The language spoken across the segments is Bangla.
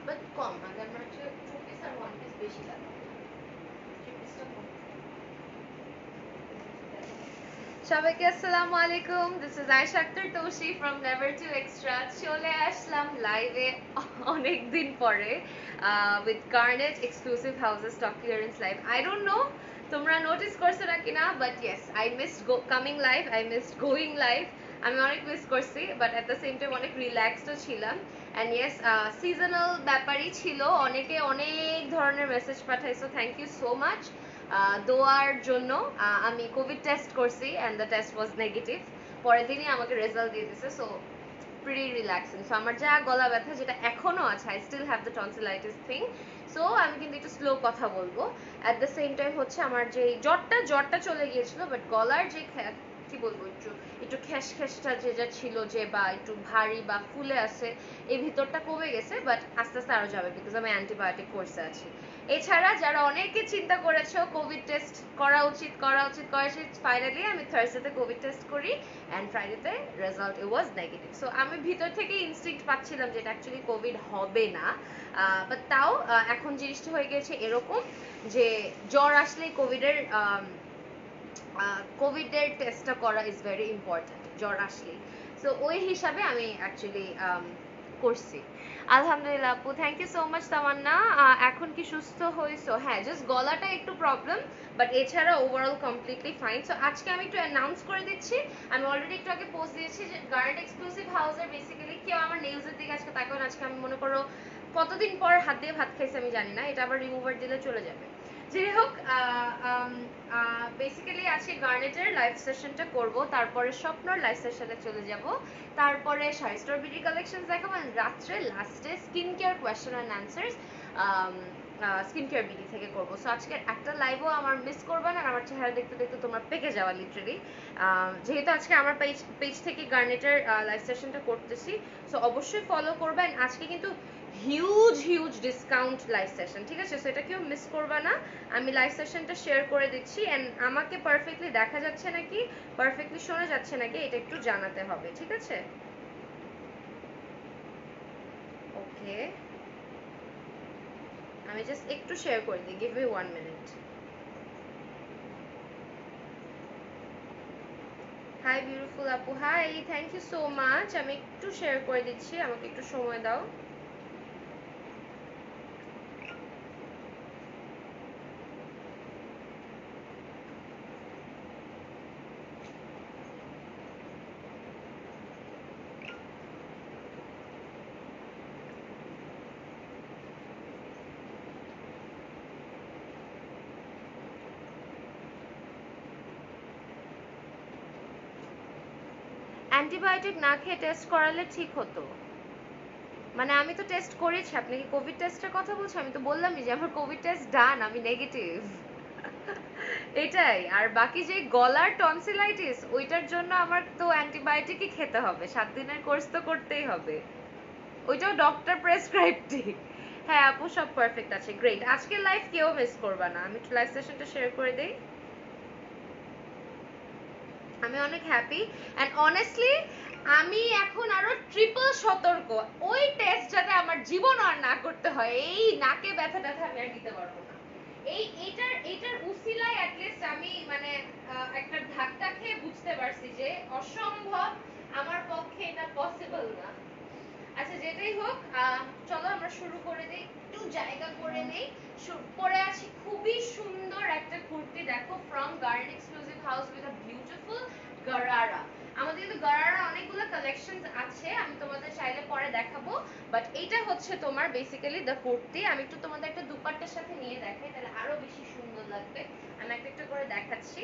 বাট কম মানে আমার হচ্ছে 2 পিস আর 1 পিস বেশি লাগে 3 পিসটা কম সবাইকে আসসালামু আলাইকুম this is Ayesha Akter Taushi from never to extra চলে আসলাম লাইভে অনেক দিন পরে with garnet exclusive houses stock clearance live I don't know তোমরা নোটিস করছো না কিনা but yes I missed coming live I missed going live আমি অনেক মিস করছি but at the same time অনেক রিল্যাক্সডও ছিলাম অ্যান্ড ইয়েস সিজনাল ব্যাপারই ছিল অনেকে অনেক ধরনের মেসেজ পাঠাইছো থ্যাংক ইউ সো মাচ দোয়ার জন্য আমি কোভিড টেস্ট করছি and the test was negative পরের দিনই আমাকে রেজাল্ট দিয়ে দিছে সো প্রিটি রিল্যাক্সিং সো আমার যা গলা ব্যথা যেটা এখনো আছে I still have the tonsillitis thing so আমি কিন্তু একটু স্লো কথা বলবো অ্যাট দ্য সেম টাইম হচ্ছে আমার যে জ্বরটা চলে গিয়েছিল বাট গলার যে কি বলবো একটু একটু খ্যাসখ্যাসটা যেটা ছিল যে বা একটু ভারী বা ফুলে আছে এই ভিতরটা কমে গেছে বাট আস্তে আস্তে আরো যাবে বিকজ আমি অ্যান্টিবায়োটিক কোর্সে আছি এছাড়া যারা অনেকে চিন্তা করেছো কোভিড টেস্ট করা উচিত ফাইনালি আমি থার্সডেতে কোভিড টেস্ট করি অ্যান্ড ফ্রাইডেতে result it was negative so আমি ভিতর থেকে ইনস্টিংক্ট পাচ্ছিলাম যে এটা অ্যাকচুয়ালি কোভিড হবে না বাট তাও এখন জিনিসটা হয়ে গেছে এরকম যে জ্বর আসলেই কোভিডের টেস্টটা করা ইজ ভেরি ইম্পর্ট্যান্ট জ্বর আসলেই সো ওই হিসাবে আমি অ্যাকচুয়ালি করছি আলহামদুলিল্লাহ আপু থ্যাংক ইউ সো মাচ তামান্না এখন কি সুস্থ হয়েছো হ্যাঁ জাস্ট গলাটা একটু প্রবলেম বাট এছাড়া ওভারঅল কমপ্লিটলি ফাইন সো আজকে আমি একটু অ্যানাউন্স করে দিচ্ছি আমি অলরেডি একটু আগে পোস্ট দিয়েছি যে গার্নেট এক্সক্লুসিভ হাউসের বেসিক্যালি কেউ আমার নেলসের দিকে আজকে তাকান আজকে আমি মনে করো কতদিন পর হাত দিয়ে ভাত খাইছি আমি জানি না এটা আবার রিমুভার দিলে চলে যাবে যাই হোক বেসিক্যালি আজকে গার্নেটের লাইভ সেশনটা করব তারপরে স্বপ্নর লাইভ সেশনে চলে যাব তারপরে শাড়ি স্টোর বিউটি কালেকশন দেখাবো রাত্রে লাস্টে skin care question and answers skin care BD থেকে করবো সো আজকের একটা লাইভও আমার মিস করবে না আমার চেহারা দেখতে দেখতে তোমরা পেকে যাওয়া লিটারেলি যেহেতু আজকে আমার পেজ থেকে গার্নেটের লাইভ সেশনটা করতেছি সো অবশ্যই ফলো করবে আজকে কিন্তু হিউজ ডিসকাউন্ট লাইভ সেশন ঠিক আছে সেটা কেউ মিস করবা না আমি লাইভ সেশনটা শেয়ার করে দিচ্ছি এন্ড আমাকে পারফেক্টলি দেখা যাচ্ছে নাকি পারফেক্টলি শোনা যাচ্ছে নাকি এটা একটু জানাতে হবে ঠিক আছে ওকে আমি জাস্ট একটু শেয়ার করে দিই give me 1 minute hi beautiful আপু hi thank you so much আমি একটু শেয়ার করে দিচ্ছি আমাকে একটু সময় দাও অ্যান্টিবায়োটিক না খেয়ে টেস্ট করালে ঠিক হতো মানে আমি তো টেস্ট করেছি আপনি কি কোভিড টেস্টের কথা বলছেন আমি তো বললামই যে আমার কোভিড টেস্ট ডান আমি নেগেটিভ এটাই আর বাকি যে গলার টনসিলাইটিস ওইটার জন্য আমার তো অ্যান্টিবায়োটিকই খেতে হবে 7 দিনের কোর্স তো করতেই হবে ওইটাও ডক্টর প্রেসক্রাইবড হ্যাঁ আপু সব পারফেক্ট আছে গ্রেট আজকে লাইভ কেউ মিস করবা না আমি একটু লাইভ সেশনটা শেয়ার করে দেই আমি অনেক হ্যাপি এন্ড অনেস্টলি আমি এখন আরো ট্রিপল সতর্ক ওই টেস্ট যাতে আমার জীবন আর না করতে হয় এই নাকে ব্যথা ব্যথা আমি আর দিতে পারবো না এইটার উসিলায় অ্যাট লিস্ট আমি মানে একটা ধাক্কা খেয়ে বুঝতে পারছি যে অসম্ভব আমার পক্ষে এটা পসিবল না আচ্ছা যেটাই হোক চলো আমরা শুরু করে দিই একটু জায়গা করে নেই পরে আছি খুবই সুন্দর একটা কুর্তি দেখো from garden exclusive house with a beautiful gharara আমাদের কিন্তু গারারা অনেকগুলো কালেকশনস আছে আমি তোমাদের চাইলে পরে দেখাবো বাট এইটা হচ্ছে তোমার বেসিক্যালি দ্য কুর্তি আমি একটু তোমাদের একটা দুপাট্টার সাথে নিয়ে দেখাই তাহলে আরো বেশি সুন্দর লাগবে আমি একটা একটা করে দেখাচ্ছি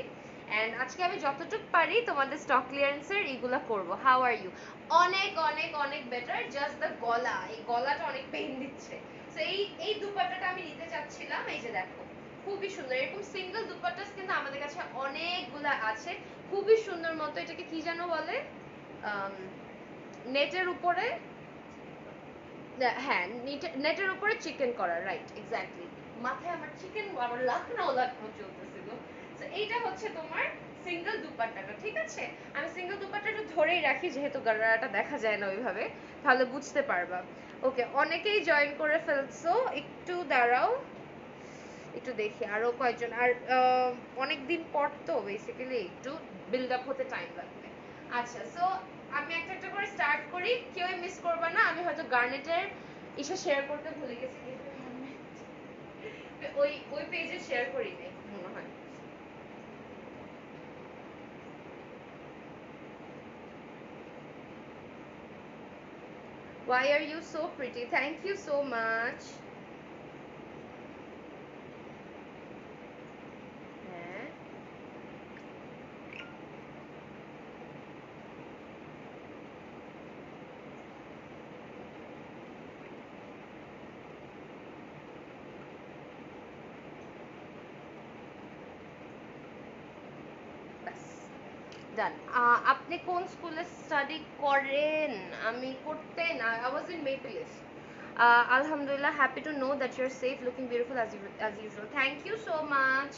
এন্ড আজকে আমি যতটুকু পারি তোমাদের স্টক ক্লিয়ারেন্সের এগুলা করব হাউ আর ইউ অনেক অনেক অনেক বেটার জাস্ট দ্য গলা এই গলাটা অনেক পেইন দিচ্ছে সো এই দুপাট্টাটা আমি নিতে চাচ্ছিলাম এই যে দেখো খুবই সুন্দর এরকম সিঙ্গেল দুপাট্টাস কিন্তু আমাদের কাছে অনেকগুলা আছে খুবই সুন্দর মতো এটাকে কি যেন বলে নেটের উপরে হ্যাঁ নেটের উপরে চিকেন করা রাইট এক্স্যাক্টলি মাথায় আমার চিকেন আমার লাখনাও চলতেছিল তো এইটা হচ্ছে তোমার সিঙ্গেল দুপাট্টাটা, ঠিক আছে? আমি সিঙ্গেল দুপাট্টাটা ধরেই রাখি যেহেতু গারারাটা দেখা যায় না ওইভাবে, তাহলে বুঝতে পারবা। ওকে, অনেকেই জয়েন করে ফেলছো, একটু দাঁড়াও, একটু দেখি আরো কয়েকজন। আর অনেক দিন পর তো বেসিক্যালি একটু বিল্ড আপ হতে টাইম লাগবে। আচ্ছা, সো আমি একটা একটা করে স্টার্ট করি, কেউ মিস করবে না। আমি হয়তো গার্নেটের ইসে শেয়ার করতে ভুলে গেছি, ওই ওই পেজে শেয়ার করি নাই মনে হয়। Why are you so pretty? Thank you so much. হ্যাঁ, ব্যাস ডান। আপনি কোন স্কুলে স্টাডি করেন? আমি করতে না, I was in Maples. Alhamdulillah, happy to know that you're safe, looking beautiful as usual. Thank you so much.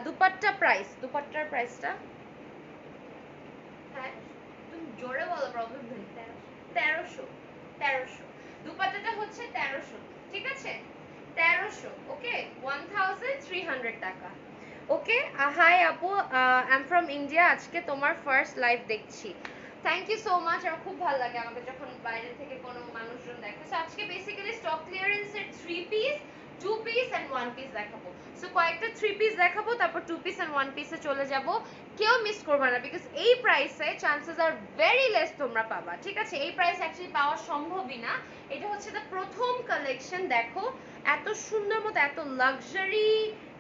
Dupatta price, দুপাট্টার প্রাইসটা হ্যাঁ তুমি জোরে বলো, প্রবলেম নেই। 1300, 1300 দুপাট্টাটা হচ্ছে 1300, ঠিক আছে? 1300, ওকে, 1300 টাকা। ওকে, হাই আপু, আই এম ফ্রম ইন্ডিয়া, আজকে তোমার ফার্স্ট লাইভ দেখছি। Thank you so much. আমার খুব ভালো লাগে আমাকে যখন বাইরে থেকে কোনো মানুষজন দেখে। সো আজকে বেসিক্যালি স্টক ক্লিয়ারেন্সের 3 পিস, 2 পিস এন্ড 1 পিস দেখাবো। সো কয়েকটা 3 পিস দেখাবো, তারপর 2 পিস এন্ড 1 পিসে চলে যাব। কেউ মিস করবে না, বিকজ এই প্রাইসে চান্সেস আর ভেরি লেস তোমরা পাবা, ঠিক আছে? এই প্রাইস অ্যাকচুয়ালি পাওয়া সম্ভবই না। এটা হচ্ছে the প্রথম কালেকশন। দেখো এত সুন্দর মতো, এত লাক্সারি,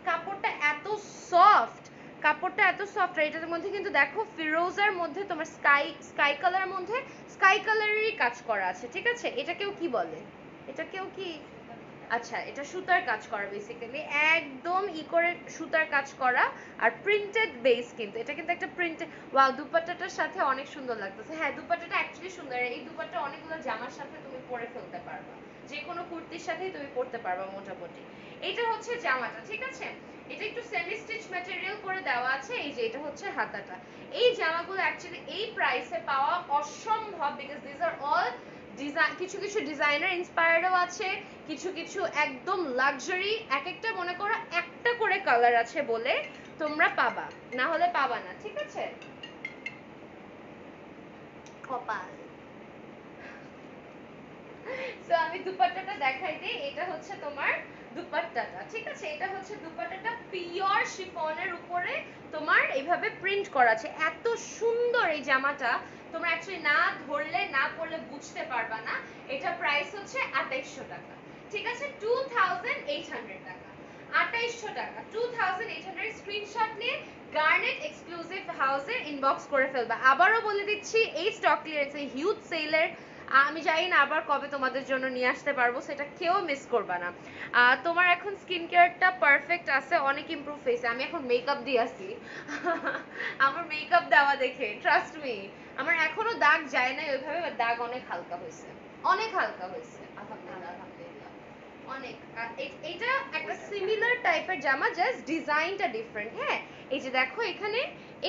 কাপড়টা এত সফট, কাপড়টা এত সফট। আর এটার মধ্যে কিন্তু দেখো ফিরোজার মধ্যে তোমার স্কাই কালারের মধ্যে স্কাই কালারেরই কাজ করা আছে, ঠিক আছে? এটাকেও কি বলে, এটাকেও কি, আচ্ছা এটা সুতার কাজ করা, বেসিক্যালি একদম ই করে সুতার কাজ করা। আর প্রিন্টেড বেস, কিন্তু এটা কিন্তু একটা প্রিন্টেড। ওয়াও, দুপাট্টাটার সাথে অনেক সুন্দর লাগতেছে। হ্যাঁ, দুপাট্টাটা অ্যাকচুয়ালি সুন্দর। এই দুপাট্টা অনেকগুলো জামার সাথে তুমি পরে ফেলতে পারবা, যে কোনো কুর্তির সাথেই তুমি পরতে পারবা মোটামুটি। এটা হচ্ছে জামাটা, ঠিক আছে? এটা একটু সেমি স্টিচ ম্যাটেরিয়াল করে দেওয়া আছে। এই যে এটা হচ্ছে হাতাটা। এই জামাগুলো অ্যাকচুয়ালি এই প্রাইসে পাওয়া অসম্ভব, because this are all design, কিছু কিছু ডিজাইনার ইন্সপায়ার্ডও আছে, কিছু কিছু একদম লাক্সারি। এক একটা মনে করো একটা করে কালার আছে বলে তোমরা পাবা, না হলে পাবা না, ঠিক আছে? কপাল। সো আমি দুপাট্টাটা দেখাই দিই। এটা হচ্ছে তোমার দুপাট্টাটা, ঠিক আছে? এটা হচ্ছে দুপাট্টাটা, পিওর শিফনের উপরে তোমার এইভাবে প্রিন্ট করা আছে। এত সুন্দর এই জামাটা, তোমরা অ্যাকচুয়ালি না ধরলে না পরলে বুঝতে পারবা না। এটা প্রাইস হচ্ছে 2800 টাকা, ঠিক আছে? 2800 টাকা, 2800 টাকা, 2800। স্ক্রিনশট নিয়ে গার্নেট এক্সক্লুসিভ হাউসে ইনবক্স করে ফেলবা। আবারও বলে দিচ্ছি, এই স্টক ক্লিয়ারেন্স, এই হিউজ সেলের আমি জানি না আবার কবে তোমাদের জন্য নিয়ে আসতে পারবো, সেটা কেউ মিস করবা না। তোমার এখন স্কিন কেয়ারটা পারফেক্ট আছে, অনেক ইমপ্রুভ হয়েছে। আমি এখন মেকআপ দিয়ে আসি আমার মেকআপ দেওয়া দেখে ট্রাস্ট মি, আমার এখনো দাগ যায় না ওইভাবে, বাট দাগ অনেক হালকা হয়েছে, অনেক হালকা হয়েছে, আলহামদুলিল্লাহ, আলহামদুলিল্লাহ অনেক। এটা একটা সিমিলার টাইপের জামা, জাস্ট ডিজাইনটা ডিফারেন্ট। হ্যাঁ, এই যে দেখো এখানে,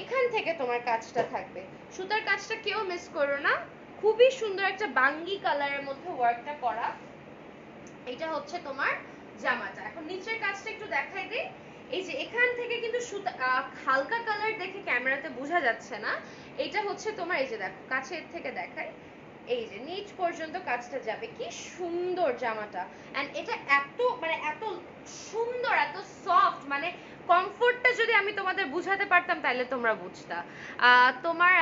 এখান থেকে তোমার কাজটা থাকবে, সুতার কাজটা কেউ মিস করো না। খুবই সুন্দর একটা বাঙ্গি কালারের মধ্যে ওয়ার্কটা করা। এটা হচ্ছে তোমার জামাটা। এখন নিচের কাজটা একটু দেখাই দিই। এই যে এখান থেকে কিন্তু সুতা হালকা কালার দেখে ক্যামেরাতে বোঝা যাচ্ছে না। এটা হচ্ছে তোমার, এই যে দেখো কাছের থেকে দেখাই, এই যে নিচ পর্যন্ত কাজটা যাবে। কি সুন্দর জামাটা, এন্ড এটা এত মানে এত সুন্দর, এত সফট, মানে কমফোর্টটা যদি আমি তোমাদের বুঝাতে পারতাম তাহলে তোমরা বুঝতা। তোমার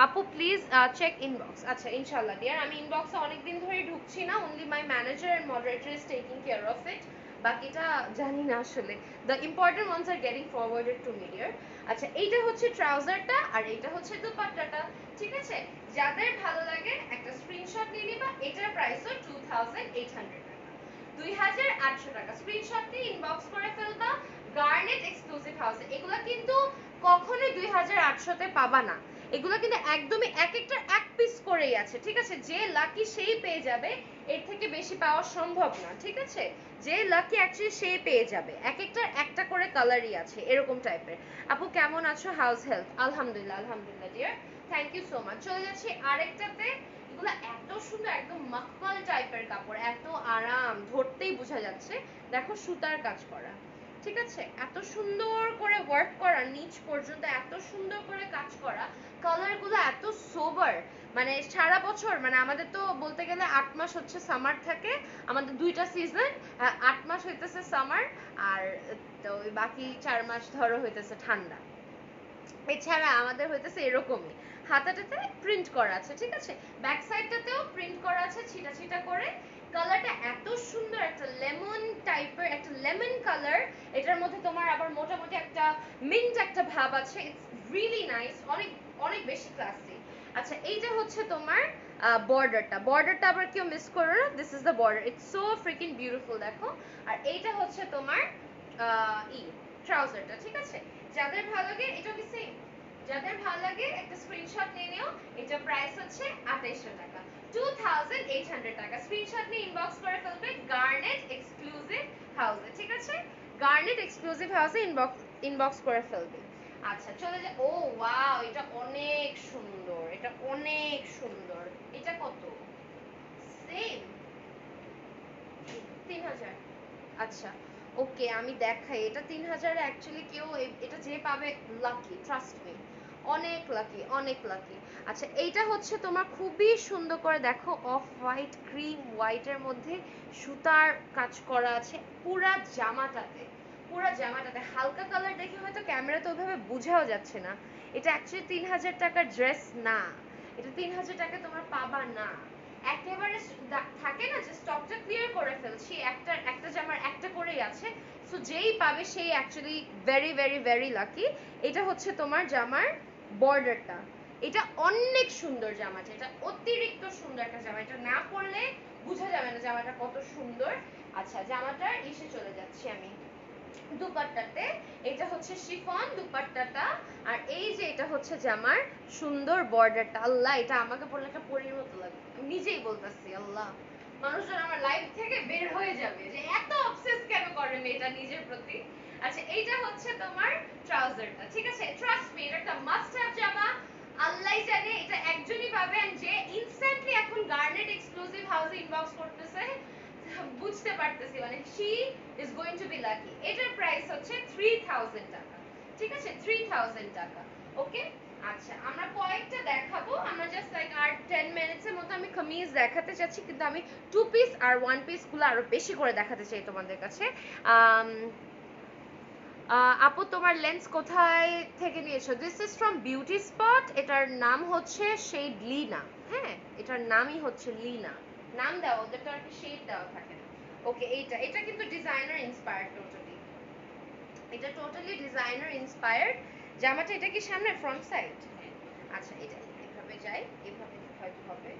আপু প্লিজ চেক ইনবক্স। আচ্ছা ইনশাআল্লাহ ডিয়ার, আমি ইনবক্সে অনেকদিন ধরে ঢুকছি না, only my manager and moderator is taking care of it. বাকিটা জানি না আসলে, the important ones are getting forwarded to me dear. আচ্ছা এইটা হচ্ছে ট্রাউজারটা, আর এইটা হচ্ছে দুপাট্টাটা, ঠিক আছে? যাদের ভালো লাগে একটা স্ক্রিনশট নিয়ে নিবা। এটার প্রাইসও 2800 টাকা, 2800 টাকা। স্ক্রিনশট নিয়ে ইনবক্স করে ফেলবা গার্নেট এক্সক্লুসিভ হাউসে। এগুলা কিন্তু কখনোই 2800 তে পাবা না। এগুলো কিন্তু একদমই এক একটা এক পিস করেই আছে, ঠিক আছে? যে লাকি সেই পেয়ে যাবে, এর থেকে বেশি পাওয়া সম্ভব না, ঠিক আছে? যে লাকি অ্যাকচুয়ালি সেই পেয়ে যাবে। এক একটার একটা করে কালারই আছে এরকম টাইপের। আপু কেমন আছো? How's health? আলহামদুলিল্লাহ, আলহামদুলিল্লাহ dear, thank you so much. চলে যাচ্ছি আরেকটাতে। এগুলো এত সুন্দর, একদম মখমল টাইপের কাপড়, এত আরাম, ধরতেই বোঝা যাচ্ছে। দেখো সুতার কাজ করা, ঠিক আছে? এত সুন্দর করে ওয়ার্ক করা, নিচ পর্যন্ত এত সুন্দর করে কাজ করা, কালারগুলো এত সোবার। মানে সারা বছর, মানে আমাদের তো বলতে গেলে 8 মাস হচ্ছে সামার থাকে, আমাদের 2টা সিজন, 8 মাস হইতেছে সামার, আর তো ওই বাকি 4 মাস ধরো হইতেছে ঠান্ডা। এছাড়া আমাদের হইতেছে এরকমই, হাতাটাতে প্রিন্ট করা আছে, ঠিক আছে? ব্যাক সাইডটাতেও প্রিন্ট করা আছে ছিটা ছিটা করে। কালারটা এত সুন্দর, একটা লেমন টাইপের, একটা লেমন কালার। এটার মধ্যে তোমার আবার মোটামুটি একটা মিন্ট একটা ভাব আছে। ইটস রিয়েলি নাইস, অনেক অনেক বেশি ক্লাসি। আচ্ছা, এইটা হচ্ছে তোমার বর্ডারটা আবার কেউ মিস করো না, this is the border, it's so freaking beautiful, দেখো। আর এইটা হচ্ছে তোমার ট্রাউজারটা, ঠিক আছে? যাদের ভালো লাগে, এটা কি সেম? যাদের ভালো লাগে একটা স্ক্রিনশট নিয়ে নিও। এটা প্রাইস হচ্ছে 2800 টাকা, 2800 টাকা। স্ক্রিনশট নিয়ে ইনবক্স করে ফেলবে গার্নেট এক্সক্লুসিভ হাউসে, ঠিক আছে? গার্নেট এক্সক্লুসিভ হাউসে ইনবক্স করে ফেলবে। আচ্ছা, চলে যা। ও ওয়াও, এটা অনেক সুন্দর, এটা অনেক সুন্দর। এটা কত? সেম 3000। আচ্ছা, ওকে, আমি দেখাই। এটা 3000 অ্যাকচুয়ালি কেউ এটা যে পাবে লাকি, ট্রাস্ট মি, অনেক লাকি, অনেক লাকি। আচ্ছা, এইটা হচ্ছে তোমার খুবই সুন্দর করে দেখো, অফ হোয়াইট ক্রিম হোয়াইটের মধ্যে সুতার কাজ করা আছে পুরা জামাটাতে। পুরা জামাটাতে হালকা কালার দেখে হয়তো ক্যামেরাতে ওইভাবে বোঝাও যাচ্ছে না। এটা অ্যাকচুয়ালি 3000 টাকার ড্রেস না, এটা 3000 টাকা তোমার পাবা না। একেবারে থাকে না যে স্টকটা ক্লিয়ার করে ফেলছি, একটা একটা জামার একটা করেই আছে, সো যেই পাবে সেই actually very very very lucky. এটা হচ্ছে তোমার জামার বর্ডারটা, এটা অনেক সুন্দর জামাটা, এটা অতিরিক্ত সুন্দর একটা জামা, এটা না পরলে বোঝা যাবে না জামাটা কত সুন্দর। আচ্ছা, জামাটার ইসে চলে যাচ্ছি আমি, দুপাট্টাতে। এটা হচ্ছে শিফন দুপাট্টাটা, আর এই যে এটা হচ্ছে জামার সুন্দর বর্ডারটা। আল্লাহ, এটা আমাকে পরলে একটা পরীর মতো লাগে, আমি নিজেই বলতেছি। আল্লাহ, মানুষজন আমার লাইফ থেকে বের হয়ে যাবে যে এত অবসেস কেন করে মেয়েটা নিজের প্রতি। আচ্ছা, এইটা হচ্ছে তোমার ট্রাউজারটা, ঠিক আছে? ট্রাস্ট মি, এটা একটা মাস্ট হ্যাভ জামা। আল্লাহই জানে এটা একজনই পাবেন যে ইনস্ট্যান্টলি এখন গার্নেট এক্সক্লুসিভ হাউসে ইনবক্স করতেছে, বুঝতে পারতেছি, মানে she is going to be lucky. এটার প্রাইস হচ্ছে 3000 টাকা, ঠিক আছে? 3000 টাকা, ওকে। আচ্ছা, আমরা কয়েকটা দেখাবো, আমরা জাস্ট লাইক আর 10 মিনিটসের মতো আমি কামিজ দেখাতে চাচ্ছি, কিন্তু আমি 2 পিস আর 1 পিস গুলো আরো বেশি করে দেখাতে চাই তোমাদের কাছে। আপু, তোমার লেন্স কোথায় থেকে নিয়েছো? This is from Beauty spot, এটার নাম হচ্ছে শেড লিনা। হ্যাঁ, এটার নামই হচ্ছে লিনা, নাম দেওয়া, ওদের তো আর কি শেড দেওয়া থাকে না। ওকে, এইটা এটা কিন্তু ডিজাইনার ইন্সপায়ার্ড টোটালি, এটা টোটালি ডিজাইনার ইন্সপায়ার্ড জামাটা। এটা কি সামনে ফ্রন্ট সাইড? আচ্ছা, এটা এভাবে যাই, এভাবে হয়তো হবে।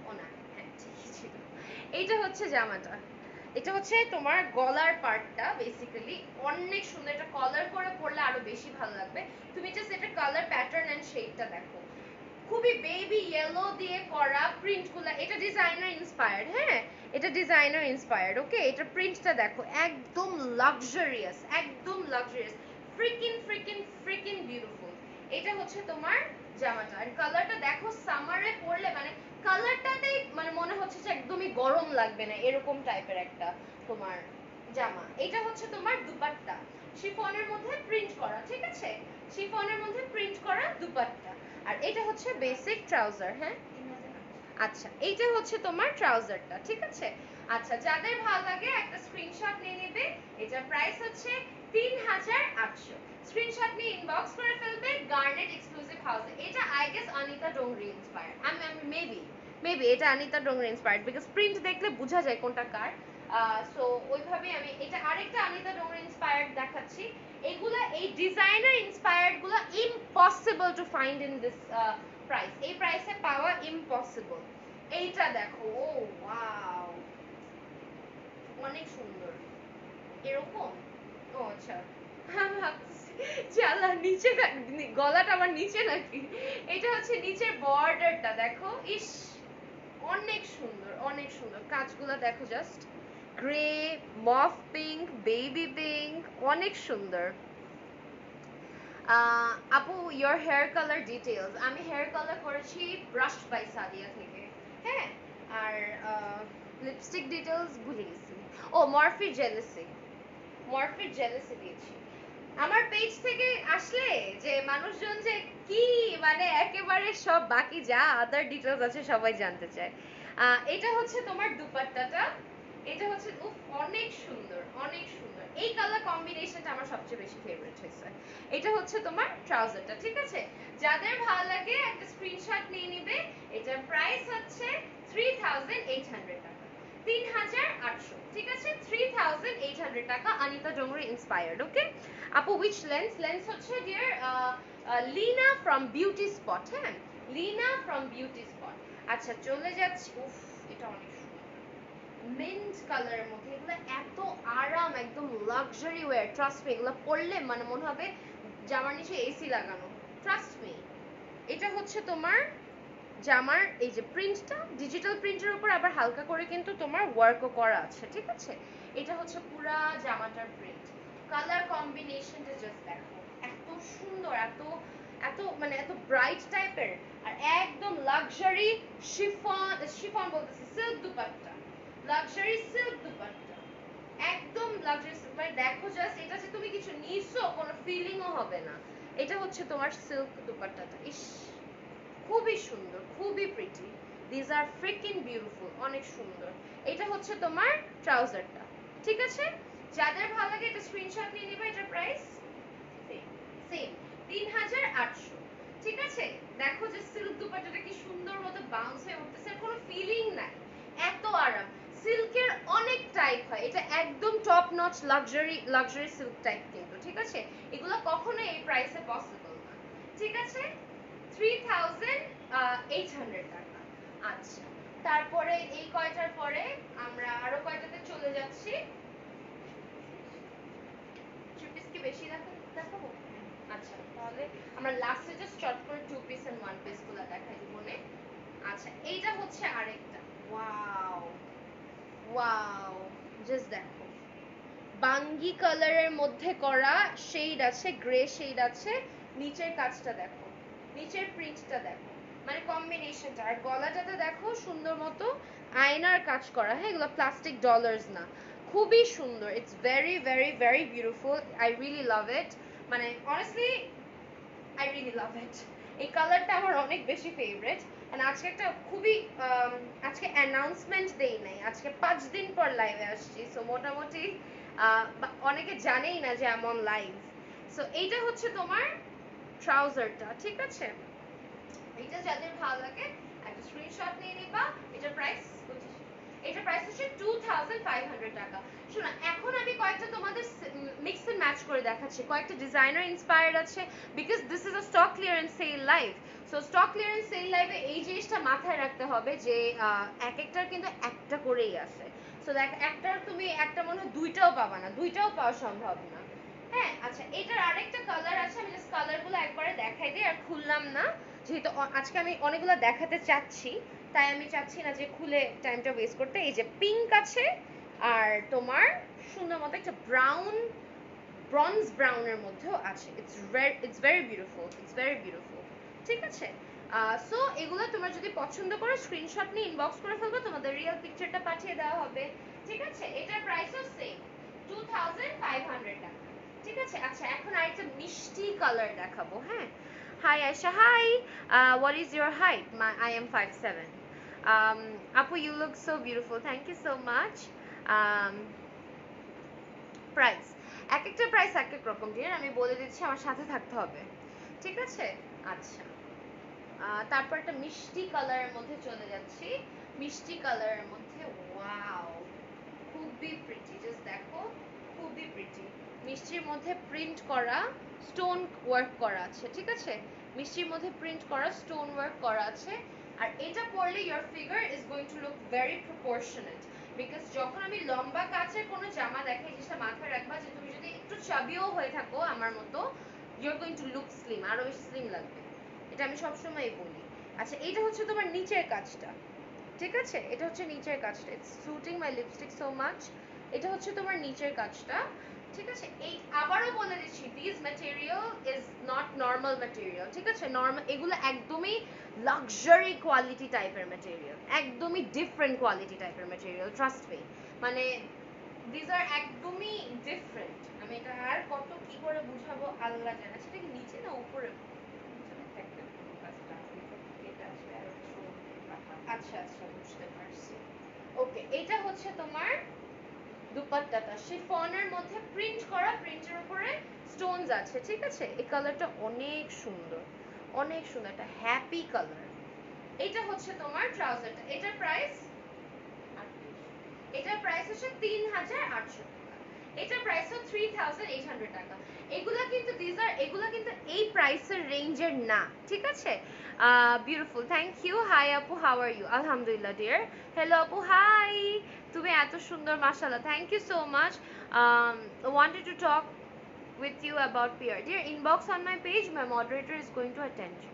ও না, হ্যাঁ ঠিকই ছিল। এইটা হচ্ছে জামাটা, এটা হচ্ছে তোমার গলার পার্টটা, বেসিক্যালি অনেক সুন্দর। এটা কলার করে পরলে আরো বেশি ভালো লাগবে। তুমি জাস্ট এটা কালার প্যাটার্ন এন্ড শেডটা দেখো, খুবই বেবি ইয়েলো দিয়ে করা প্রিন্টগুলো। এটা ডিজাইনার ইন্সপায়ার্ড, হ্যাঁ, এটা ডিজাইনার ইন্সপায়ার্ড, ওকে। এটা প্রিন্টটা দেখো, একদম লাক্সারিয়াস, একদম luxurious, freaking freaking freaking beautiful. এটা হচ্ছে তোমার জামাটা, আর কালারটা দেখো, সামারে পরলে মানে কালারটাতেই মানে মনে হচ্ছে যে একদমই গরম লাগবে না, এরকম টাইপের একটা তোমার জামা। এটা হচ্ছে তোমার দুপাট্টা, শিফনের মধ্যে প্রিন্ট করা, ঠিক আছে? শিফনের মধ্যে প্রিন্ট করা দুপাট্টা। আর এটা হচ্ছে বেসিক ট্রাউজার, হ্যাঁ। আচ্ছা, এইটা হচ্ছে তোমার ট্রাউজারটা, ঠিক আছে? আচ্ছা, যাদের ভালো লাগে একটা স্ক্রিনশট নিয়ে নেবে। এটার প্রাইস হচ্ছে 3800। স্ক্রিনশট নিয়ে ইনবক্স করে ফেলবে গার্নেট এক্সক্লুসিভ হাউসে। এটা I guess Anita Dongri inspired, আমি মেবি এটা Anita Dongri inspired, because print দেখলে বোঝা যায় কোনটা কার। সো ওইভাবেই আমি এটা আরেকটা অনিতা ডোংরি ইন্সপায়ার্ড দেখাচ্ছি। এগুলা, এই ডিজাইনার ইন্সপায়ার্ড গুলা impossible to find in this price, এই প্রাইসে পাওয়া ইম্পসিবল। এইটা দেখো, ও ওয়াও, অনেক সুন্দর, এরকম। ও আচ্ছা, আমি ভাবতেছি যে আল্লাহ নিচে গলাটা আমার নিচে নাকি। এটা হচ্ছে নিচের বর্ডারটা দেখো, ইস অনেক সুন্দর অনেক সুন্দর। কাজগুলো দেখো just, grey, mauve pink, baby pink, অনেক সুন্দর। আপু ইয়োর হেয়ার কালার ডিটেলস, আমি হেয়ার কালার করেছি ব্রাশ বাই সাদিয়া থেকে। হ্যাঁ, আর লিপস্টিক ডিটেলস ভুলে গেছি। ও মরফি জেলাসি, মরফি জেলাসি দিয়েছি। আমার পেজ থেকে আসলে যে মানুষজন যে কি মানে একেবারে সব বাকি যা আদার ডিটেলস আছে সবাই জানতে চায়। এটা হচ্ছে তোমার দুপাট্টাটা, এটা হচ্ছে উফ অনেক সুন্দর অনেক সুন্দর। এই কালার কম্বিনেশনটা আমার সবচেয়ে বেশি ফেভারিট হয়েছে। এটা হচ্ছে তোমার ট্রাউজারটা, ঠিক আছে? যাদের ভালো লাগে একটা স্ক্রিনশট নিয়ে নিবে। এটার প্রাইস হচ্ছে 3800 টাকা, 3800, ঠিক আছে? 3800 টাকা, অনিতা ডোংরি ইন্সপায়ার্ড। ওকে আপু, উইচ লেন্স? লেন্স হচ্ছে dear Lina from Beauty Spot. হ্যাঁ, লিনা ফ্রম বিউটি স্পট। আচ্ছা চলে যাচ্ছি, উফ এটা অনেক মিন্ট কালারের মধ্যে, এগুলো এত আরাম, একদম লাক্সারি ওয়্যার। ট্রাস্ট মি, এগুলো পরলে মানে মনে হবে জামার নিচে এসি লাগানো। Trust me. এটা হচ্ছে তোমার জামার এই যে প্রিন্টটা, ডিজিটাল প্রিন্টের উপর আবার হালকা করে কিন্তু তোমার ওয়ার্কও করা আছে, ঠিক আছে? এটা হচ্ছে পুরা জামাটার প্রিন্ট। কালার কম্বিনেশনটা জাস্ট দেখো, এত সুন্দর, এত এত মানে এত ব্রাইট টাইপের, আর একদম লাক্সারি শিফন, শিফন বলতেছি silk dupatta, luxury silk dupatta, একদম লাক্সারি সিল্ক। মানে দেখো জাস্ট, এটা যে তুমি কিছু নিছো কোনো ফিলিংও হবে না। এটা হচ্ছে তোমার সিল্ক দুপাট্টাটা, ইস খুবই সুন্দর, খুবই pretty. This are freaking beautiful, অনেক সুন্দর। এটা হচ্ছে তোমার ট্রাউজারটা, ঠিক আছে? যাদের ভালো লাগে এটা স্ক্রিনশট নিয়ে নিবে। এটার প্রাইস সেম সেম 3800, ঠিক আছে? দেখো যে সিল্ক দুপাট্টাটা কি সুন্দর মতো বাউন্স হয়ে উঠতেছে, কোনো ফিলিং নাই, এত আরাম। সিল্কের অনেক টাইপ হয়, এটা একদম top notch luxury luxury silk type কিন্তু, ঠিক আছে? এগুলো কখনো এই প্রাইসে পসিবল না, ঠিক আছে? 3800 টাকা। আচ্ছা, তারপরে এই কয়টার পরে আমরা আরো কয়টাতে চলে যাচ্ছি। থ্রি পিস কি বেশি দেখাবো? আচ্ছা তাহলে আমরা লাস্টে জাস্ট শর্ট করে two piece and one piece গুলো দেখাই দিব নে। আচ্ছা এইটা হচ্ছে আরেকটা, ওয়াও ওয়াও, জাস্ট দেখো, বাঙ্গি কালারের মধ্যে করা, শেড আছে, গ্রে শেড আছে, নিচের কাজটা দেখো, নিচের প্রিন্টটা দেখো, মানে কম্বিনেশনটা। আর গলাটাতে দেখো সুন্দর মতো আয়নার কাজ করা। হ্যাঁ, এগুলো প্লাস্টিক ডলার্স না, খুবই সুন্দর। It's very very very beautiful, I really love it. মানে honestly I really love it. এই কালারটা আমার অনেক বেশি ফেভারিট। এন্ড আজকে একটা খুবই আজকে অ্যানাউন্সমেন্ট দেই নাই, আজকে 5 দিন পর লাইভে আসছি। সো মোটামুটি অনেকে জানেই না যে এমন লাইভ। সো এইটা হচ্ছে তোমার ট্রাউজারটা, ঠিক আছে? এটা যাদের ভালো লাগে একটা স্ক্রিনশট নিয়ে নিবা। এটার প্রাইস এটার প্রাইস হচ্ছে 2500 টাকা। শোনো, এখন আমি কয়েকটা তোমাদের মিক্স এন্ড ম্যাচ করে দেখাচ্ছি, কয়েকটা ডিজাইনার ইন্সপায়ার্ড আছে, because this is a stock clearance sale live. So stock clearance sale লাইভে এই জিনিসটা মাথায় রাখতে হবে যে এক একটার কিন্তু একটা করেই আছে। সো দেখ, একটার তুমি একটা মনে হয় দুইটাও পাবা না, দুইটাও পাওয়া সম্ভব না। হ্যাঁ, আচ্ছা এটার আরেকটা কালার আছে, আমি জাস্ট কালারগুলো একবারে দেখাই দিই, আর খুললাম না যেহেতু আজকে আমি অনেকগুলো দেখাতে চাচ্ছি, তাই আমি চাচ্ছি না যে খুলে টাইমটা ওয়েস্ট করতে। এই যে পিঙ্ক আছে, আর তোমার সুন্দর মতো একটা ব্রাউন, ব্রঞ্জ ব্রাউনের মধ্যেও আছে। It's very beautiful, it's very beautiful, ঠিক আছে? সো এগুলো তোমরা যদি পছন্দ করো স্ক্রিনশট নিয়ে ইনবক্স করে ফেলবো, তোমাদের রিয়েল পিকচারটা পাঠিয়ে দেওয়া হবে, ঠিক আছে? এটার প্রাইসও সেম 2500 টাকা, ঠিক আছে? আচ্ছা এখন আরেকটা মিষ্টি কালার দেখাবো। হ্যাঁ, hi Ayesha, hi, what is your height? I am 5'7". Apu, you look so beautiful, thank you so much. um, price এক একটা প্রাইস এক এক রকম, ডিয়ার আমি বলে দিচ্ছি, আমার সাথে থাকতে হবে, ঠিক আছে? আচ্ছা তারপর একটা মিষ্টি কালারের মধ্যে চলে যাচ্ছি। মিষ্টি কালারের মধ্যে ওয়াও, খুবই প্রিটি, জাস্ট দেখো, খুবই প্রিটি। মিষ্টির মধ্যে প্রিন্ট করা স্টোন ওয়ার্ক করা আছে, ঠিক আছে? মিষ্টির মধ্যে প্রিন্ট করা স্টোন ওয়ার্ক করা আছে। আর এটা পরলে your figure is going to look very proportionate. Because যখন আমি লম্বা কাচের কোনো জামা দেখাই, জিনিসটা মাথায় রাখবা যে তুমি যদি একটু চাবিও হয়ে থাকো আমার মতো, you are going to look slim, আরো বেশি স্লিম লাগবে, এটা আমি সবসময় বলি। আচ্ছা এইটা হচ্ছে তোমার নিচের কাজটা, ঠিক আছে, এটা হচ্ছে নিচের কাজটা, it's soothing my lipstick so much. এটা হচ্ছে তোমার নিচের কাজটা, ঠিক আছে। এই আবারও বলে দিচ্ছি, this material is not normal material, ঠিক আছে। নর্মাল এগুলো একদমই লাক্সারি কোয়ালিটি টাইপের ম্যাটেরিয়াল, একদমই ডিফারেন্ট কোয়ালিটি টাইপের ম্যাটেরিয়াল, ট্রাস্ট মি। মানে দিস আর একদমই ডিফারেন্ট। আমি এটা আর কত কি করে বুঝাবো আল্লাহ জানে। সেটা কি নিচে না উপরে? আচ্ছা আচ্ছা বুঝতে পারছি। ওকে, এটা হচ্ছে তোমার দুপাট্টাটা, শিফনের মধ্যে প্রিন্ট করা, প্রিন্টের উপরে স্টোনস আছে, ঠিক আছে। এই কালারটা অনেক সুন্দর, অনেক সুন্দর, একটা হ্যাপি কালার। এটা হচ্ছে তোমার ট্রাউজারটা, এটার প্রাইস, এটার প্রাইস হচ্ছে 3800 টাকা, এটার প্রাইস হচ্ছে 3800 টাকা। এগুলা কিন্তু এগুলা কিন্তু এই প্রাইসের রেঞ্জের না, ঠিক আছে। Beautiful, thank you. হাই আপু, হাউ আর ইউ? আলহামদুলিল্লাহ ডিয়ার। হ্যালো আপু, হাই। তুমি এত সুন্দর, মাশাআল্লাহ, thank you so much. Wanted to talk with you about PR. Dear, inbox on my page, my moderator is going to attend you.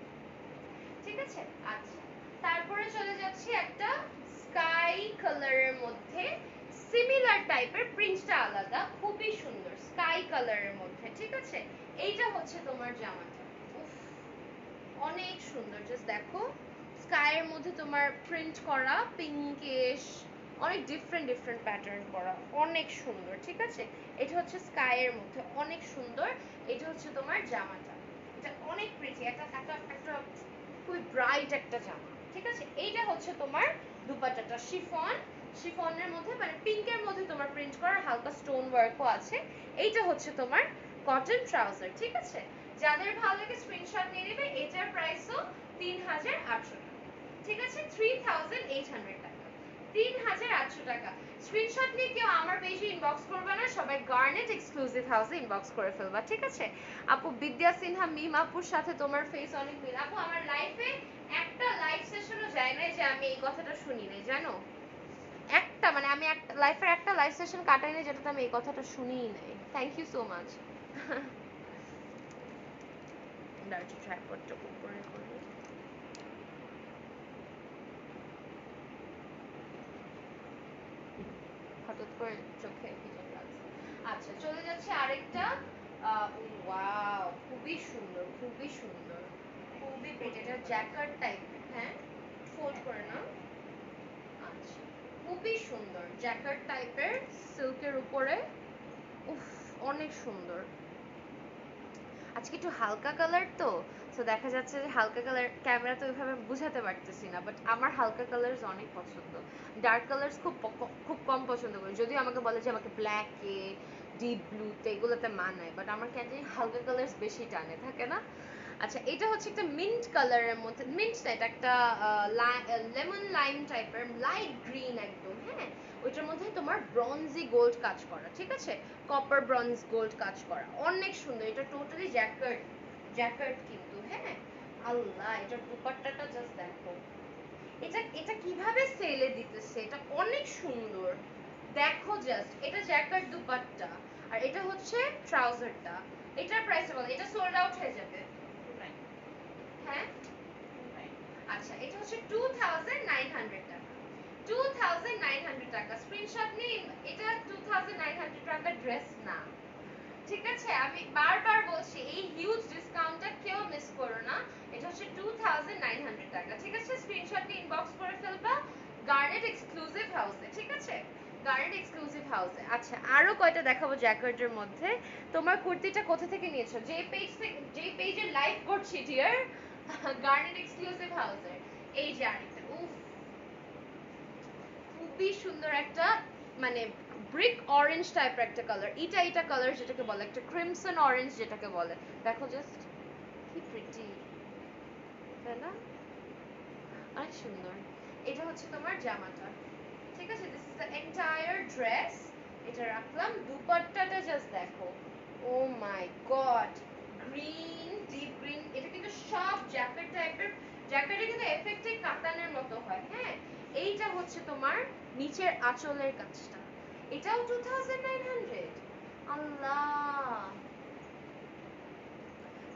ঠিক আছে, আচ্ছা। তারপরে চলে যাচ্ছি একটা স্কাই কালারের মধ্যে, সিমিলার টাইপের, প্রিন্টটা আলাদা, খুবই সুন্দর, স্কাই কালারের মধ্যে, ঠিক আছে। এইটা হচ্ছে তোমার জামাটা, উফ অনেক সুন্দর, জাস্ট দেখো, স্কাইয়ের মধ্যে তোমার প্রিন্ট করা, পিঙ্কিশ, অনেক ডিফারেন্ট ডিফারেন্ট প্যাটার্ন করা, অনেক সুন্দর, ঠিক আছে। এটা হচ্ছে স্কাইয়ের মধ্যে, অনেক সুন্দর। এটা হচ্ছে তোমার জামাটা, এটা অনেক প্রিটি, একটা একটা একটা খুবই ব্রাইট একটা জামা, ঠিক আছে। এইটা হচ্ছে তোমার দুপাট্টাটা, শিফন, শিফনের মধ্যে মানে পিঙ্কের মধ্যে তোমার প্রিন্ট করা, হালকা স্টোন ওয়ার্কও আছে। এইটা হচ্ছে তোমার কটন ট্রাউজার, ঠিক আছে। যাদের ভালো লাগে স্ক্রিনশট নিয়ে নেবে। এটার প্রাইসও 3800 টাকা, ঠিক আছে, 3800 টাকা, 3800 টাকা। স্ক্রিনশট নিয়ে কেউ আমার পেজে ইনবক্স করবে না, সবাই গার্নেট এক্সক্লুসিভ হাউসে ইনবক্স করে ফেলবা, ঠিক আছে। আপু বিদ্যা সিনহা, মিম আপুর সাথে তোমার ফেস অনেক মিল। আপু আমার লাইফে একটা লাইভ সেশনও যায় নাই যে আমি এই কথাটা শুনি নাই, জানো, একটা মানে আমি একটা লাইফের একটা লাইভ সেশন কাটাই নাই যেটাতে আমি এই কথাটা শুনিই নাই। Thank you so much. Dirty ট্রাইপডটা উপরে করি। হঠাৎ করে চোখে কি যেন লাগছে। আচ্ছা চলে যাচ্ছে আরেকটা, ওয়াও খুবই সুন্দর, খুবই সুন্দর, খুবই প্রিটি, এটা জ্যাকার্ড টাইপের, হ্যাঁ ফোল্ড করে না। আচ্ছা খুবই সুন্দর, জ্যাকার্ড টাইপের, সিল্কের উপরে, উফ অনেক সুন্দর। আজকে একটু হালকা কালার তো, তো দেখা যাচ্ছে যে হালকা কালার ক্যামেরা তো ওইভাবে বুঝাতে পারতেছি না, বাট আমার হালকা কালার্স অনেক পছন্দ, ডার্ক কালার্স খুব খুব কম পছন্দ করি। যদিও আমাকে বলে যে আমাকে ব্ল্যাকে, ডিপ ব্লুতে এগুলোতে মানায়, বাট আমার কেন জানি হালকা কালার্স বেশি টানে, থাকে না। আচ্ছা এটা হচ্ছে একটা মিন্ট কালারের মধ্যে, মিন্ট না, এটা একটা লেমন লাইম টাইপের, লাইট গ্রিন একদম, হ্যাঁ। ওইটার মধ্যে তোমার ব্রঞ্জি গোল্ড কাজ করা, ঠিক আছে, কপার ব্রঞ্জ গোল্ড কাজ করা, অনেক সুন্দর। এটা টোটালি জ্যাকার্ড, জ্যাকার্ড কিন্তু, হ্যাঁ। আল্লাহ এটার দুপাট্টাটা জাস্ট দেখো, এটা এটা কিভাবে সেলে দিতেছে, এটা অনেক সুন্দর, দেখো জাস্ট, এটা জ্যাকার্ড দুপাট্টা, আর এটা হচ্ছে ট্রাউজারটা। এটার প্রাইস বলো, এটা সোল্ড আউট হয়ে যাবে, হ্যাঁ। আচ্ছা এটা হচ্ছে 2900 টাকা, 2900 টাকা। স্ক্রিনশট নিন, এটা 2900 টাকা ড্রেস না, ঠিক আছে। আমি বারবার বলছি এই হিউজ ডিসকাউন্টটা কেউ মিস করো না। এটা হচ্ছে 2900 টাকা, ঠিক আছে। স্ক্রিনশট নিয়ে ইনবক্স করে ফেলবা গার্নেট এক্সক্লুসিভ হাউসে, ঠিক আছে, গার্নেট এক্সক্লুসিভ হাউসে। আচ্ছা আরো কয়টা দেখাবো জ্যাকার্ডের মধ্যে। তোমার কুর্তিটা কোথা থেকে নিয়েছো? যে পেজ থেকে, যে পেজে লাইভ করছি ডিয়ার, গার্নেট এক্সক্লুসিভ হাউসে। এই যে আরেকটা, উফ খুবই সুন্দর একটা, মানে ব্রিক অরেঞ্জ টাইপের একটা কালার, এটা এটা কালার যেটাকে বলে, একটা ক্রিমসন অরেঞ্জ যেটাকে বলে, দেখো জাস্ট কি প্রিটি, তাই না, অনেক সুন্দর। এটা হচ্ছে তোমার জামাটা, ঠিক আছে, this is the entire dress. এটা রাখলাম, দুপাট্টাটা জাস্ট দেখো, ও মাই গড, গ্রিন, ডিপ গ্রিন, এটা কিন্তু সব জ্যাকেট টাইপের, জ্যাকেটে কিন্তু এফেক্টে কাতানের মতো হয়, হ্যাঁ। এইটা হচ্ছে তোমার নিচের আঁচলের কাজটা, এটাও 2900। আল্লাহ,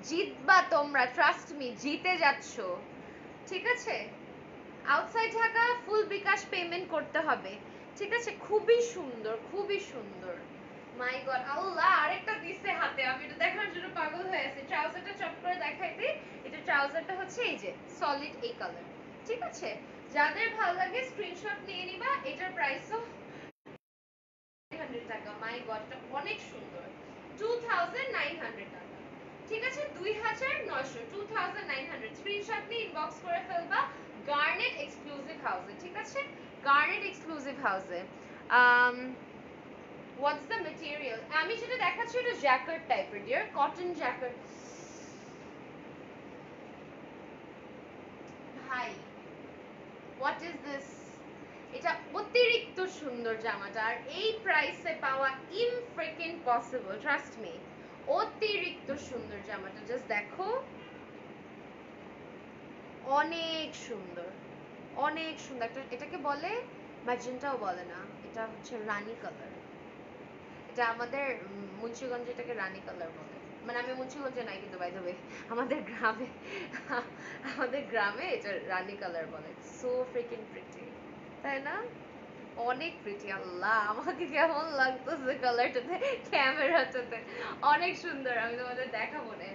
জিতবা তোমরা, ট্রাস্ট মি, জিতে যাচ্ছ, ঠিক আছে। আউটসাইড ঢাকা ফুল বিকাশ পেমেন্ট করতে হবে, ঠিক আছে। খুবই সুন্দর, খুবই সুন্দর। মাই গড, আল্লাহ আরেকটা দিছে হাতে, আমি এটা দেখার জন্য পাগল হয়ে আছি। ট্রাউজারটা চট করে দেখাই দিই। এটা ট্রাউজারটা হচ্ছে এই যে সলিড এই কালার, ঠিক আছে। যাদের ভালো লাগে স্ক্রিনশট নিয়ে নিবা। এটার প্রাইসও 900 টাকা। মাই গড, এটা অনেক সুন্দর। 2900 টাকা, ঠিক আছে। 2900, 2900 স্ক্রিনশট নিয়ে ইনবক্স করে ফেলবা গার্নেট এক্সক্লুসিভ হাউসে, ঠিক আছে। গার্নেট এক্সক্লুসিভ হাউসে। What's the material? আমি যেটা দেখাচ্ছি এটা জ্যাকেট টাইপের, ডিয়ার, কটন জ্যাকেট। ভাই, হোয়াট ইজ দিস? এটা অতিরিক্ত সুন্দর জামাটা, আর এই প্রাইসে পাওয়া ইনফ্রিকিং পসিবল, ট্রাস্ট মি। অতিরিক্ত সুন্দর জামাটা, জাস্ট দেখো, অনেক সুন্দর, অনেক সুন্দর। এটাকে বলে ম্যাজেন্টাও বলে না, এটা হচ্ছে রানী কালার। এটা আমাদের মুন্সিগঞ্জে এটাকে রানী কালার বলে। মানে আমি মুন্সিগঞ্জে নাই কিন্তু, বাই দ্য ওয়ে, আমাদের গ্রামে, আমাদের গ্রামে এটা রানী কালার বলে। সো ফ্রিকিং প্রিটি, তাই না? অনেক প্রিটি। আল্লাহ, আমাকে কেমন লাগতেছে কালারটাতে, ক্যামেরাটাতে অনেক সুন্দর। আমি তোমাদের দেখাবো না।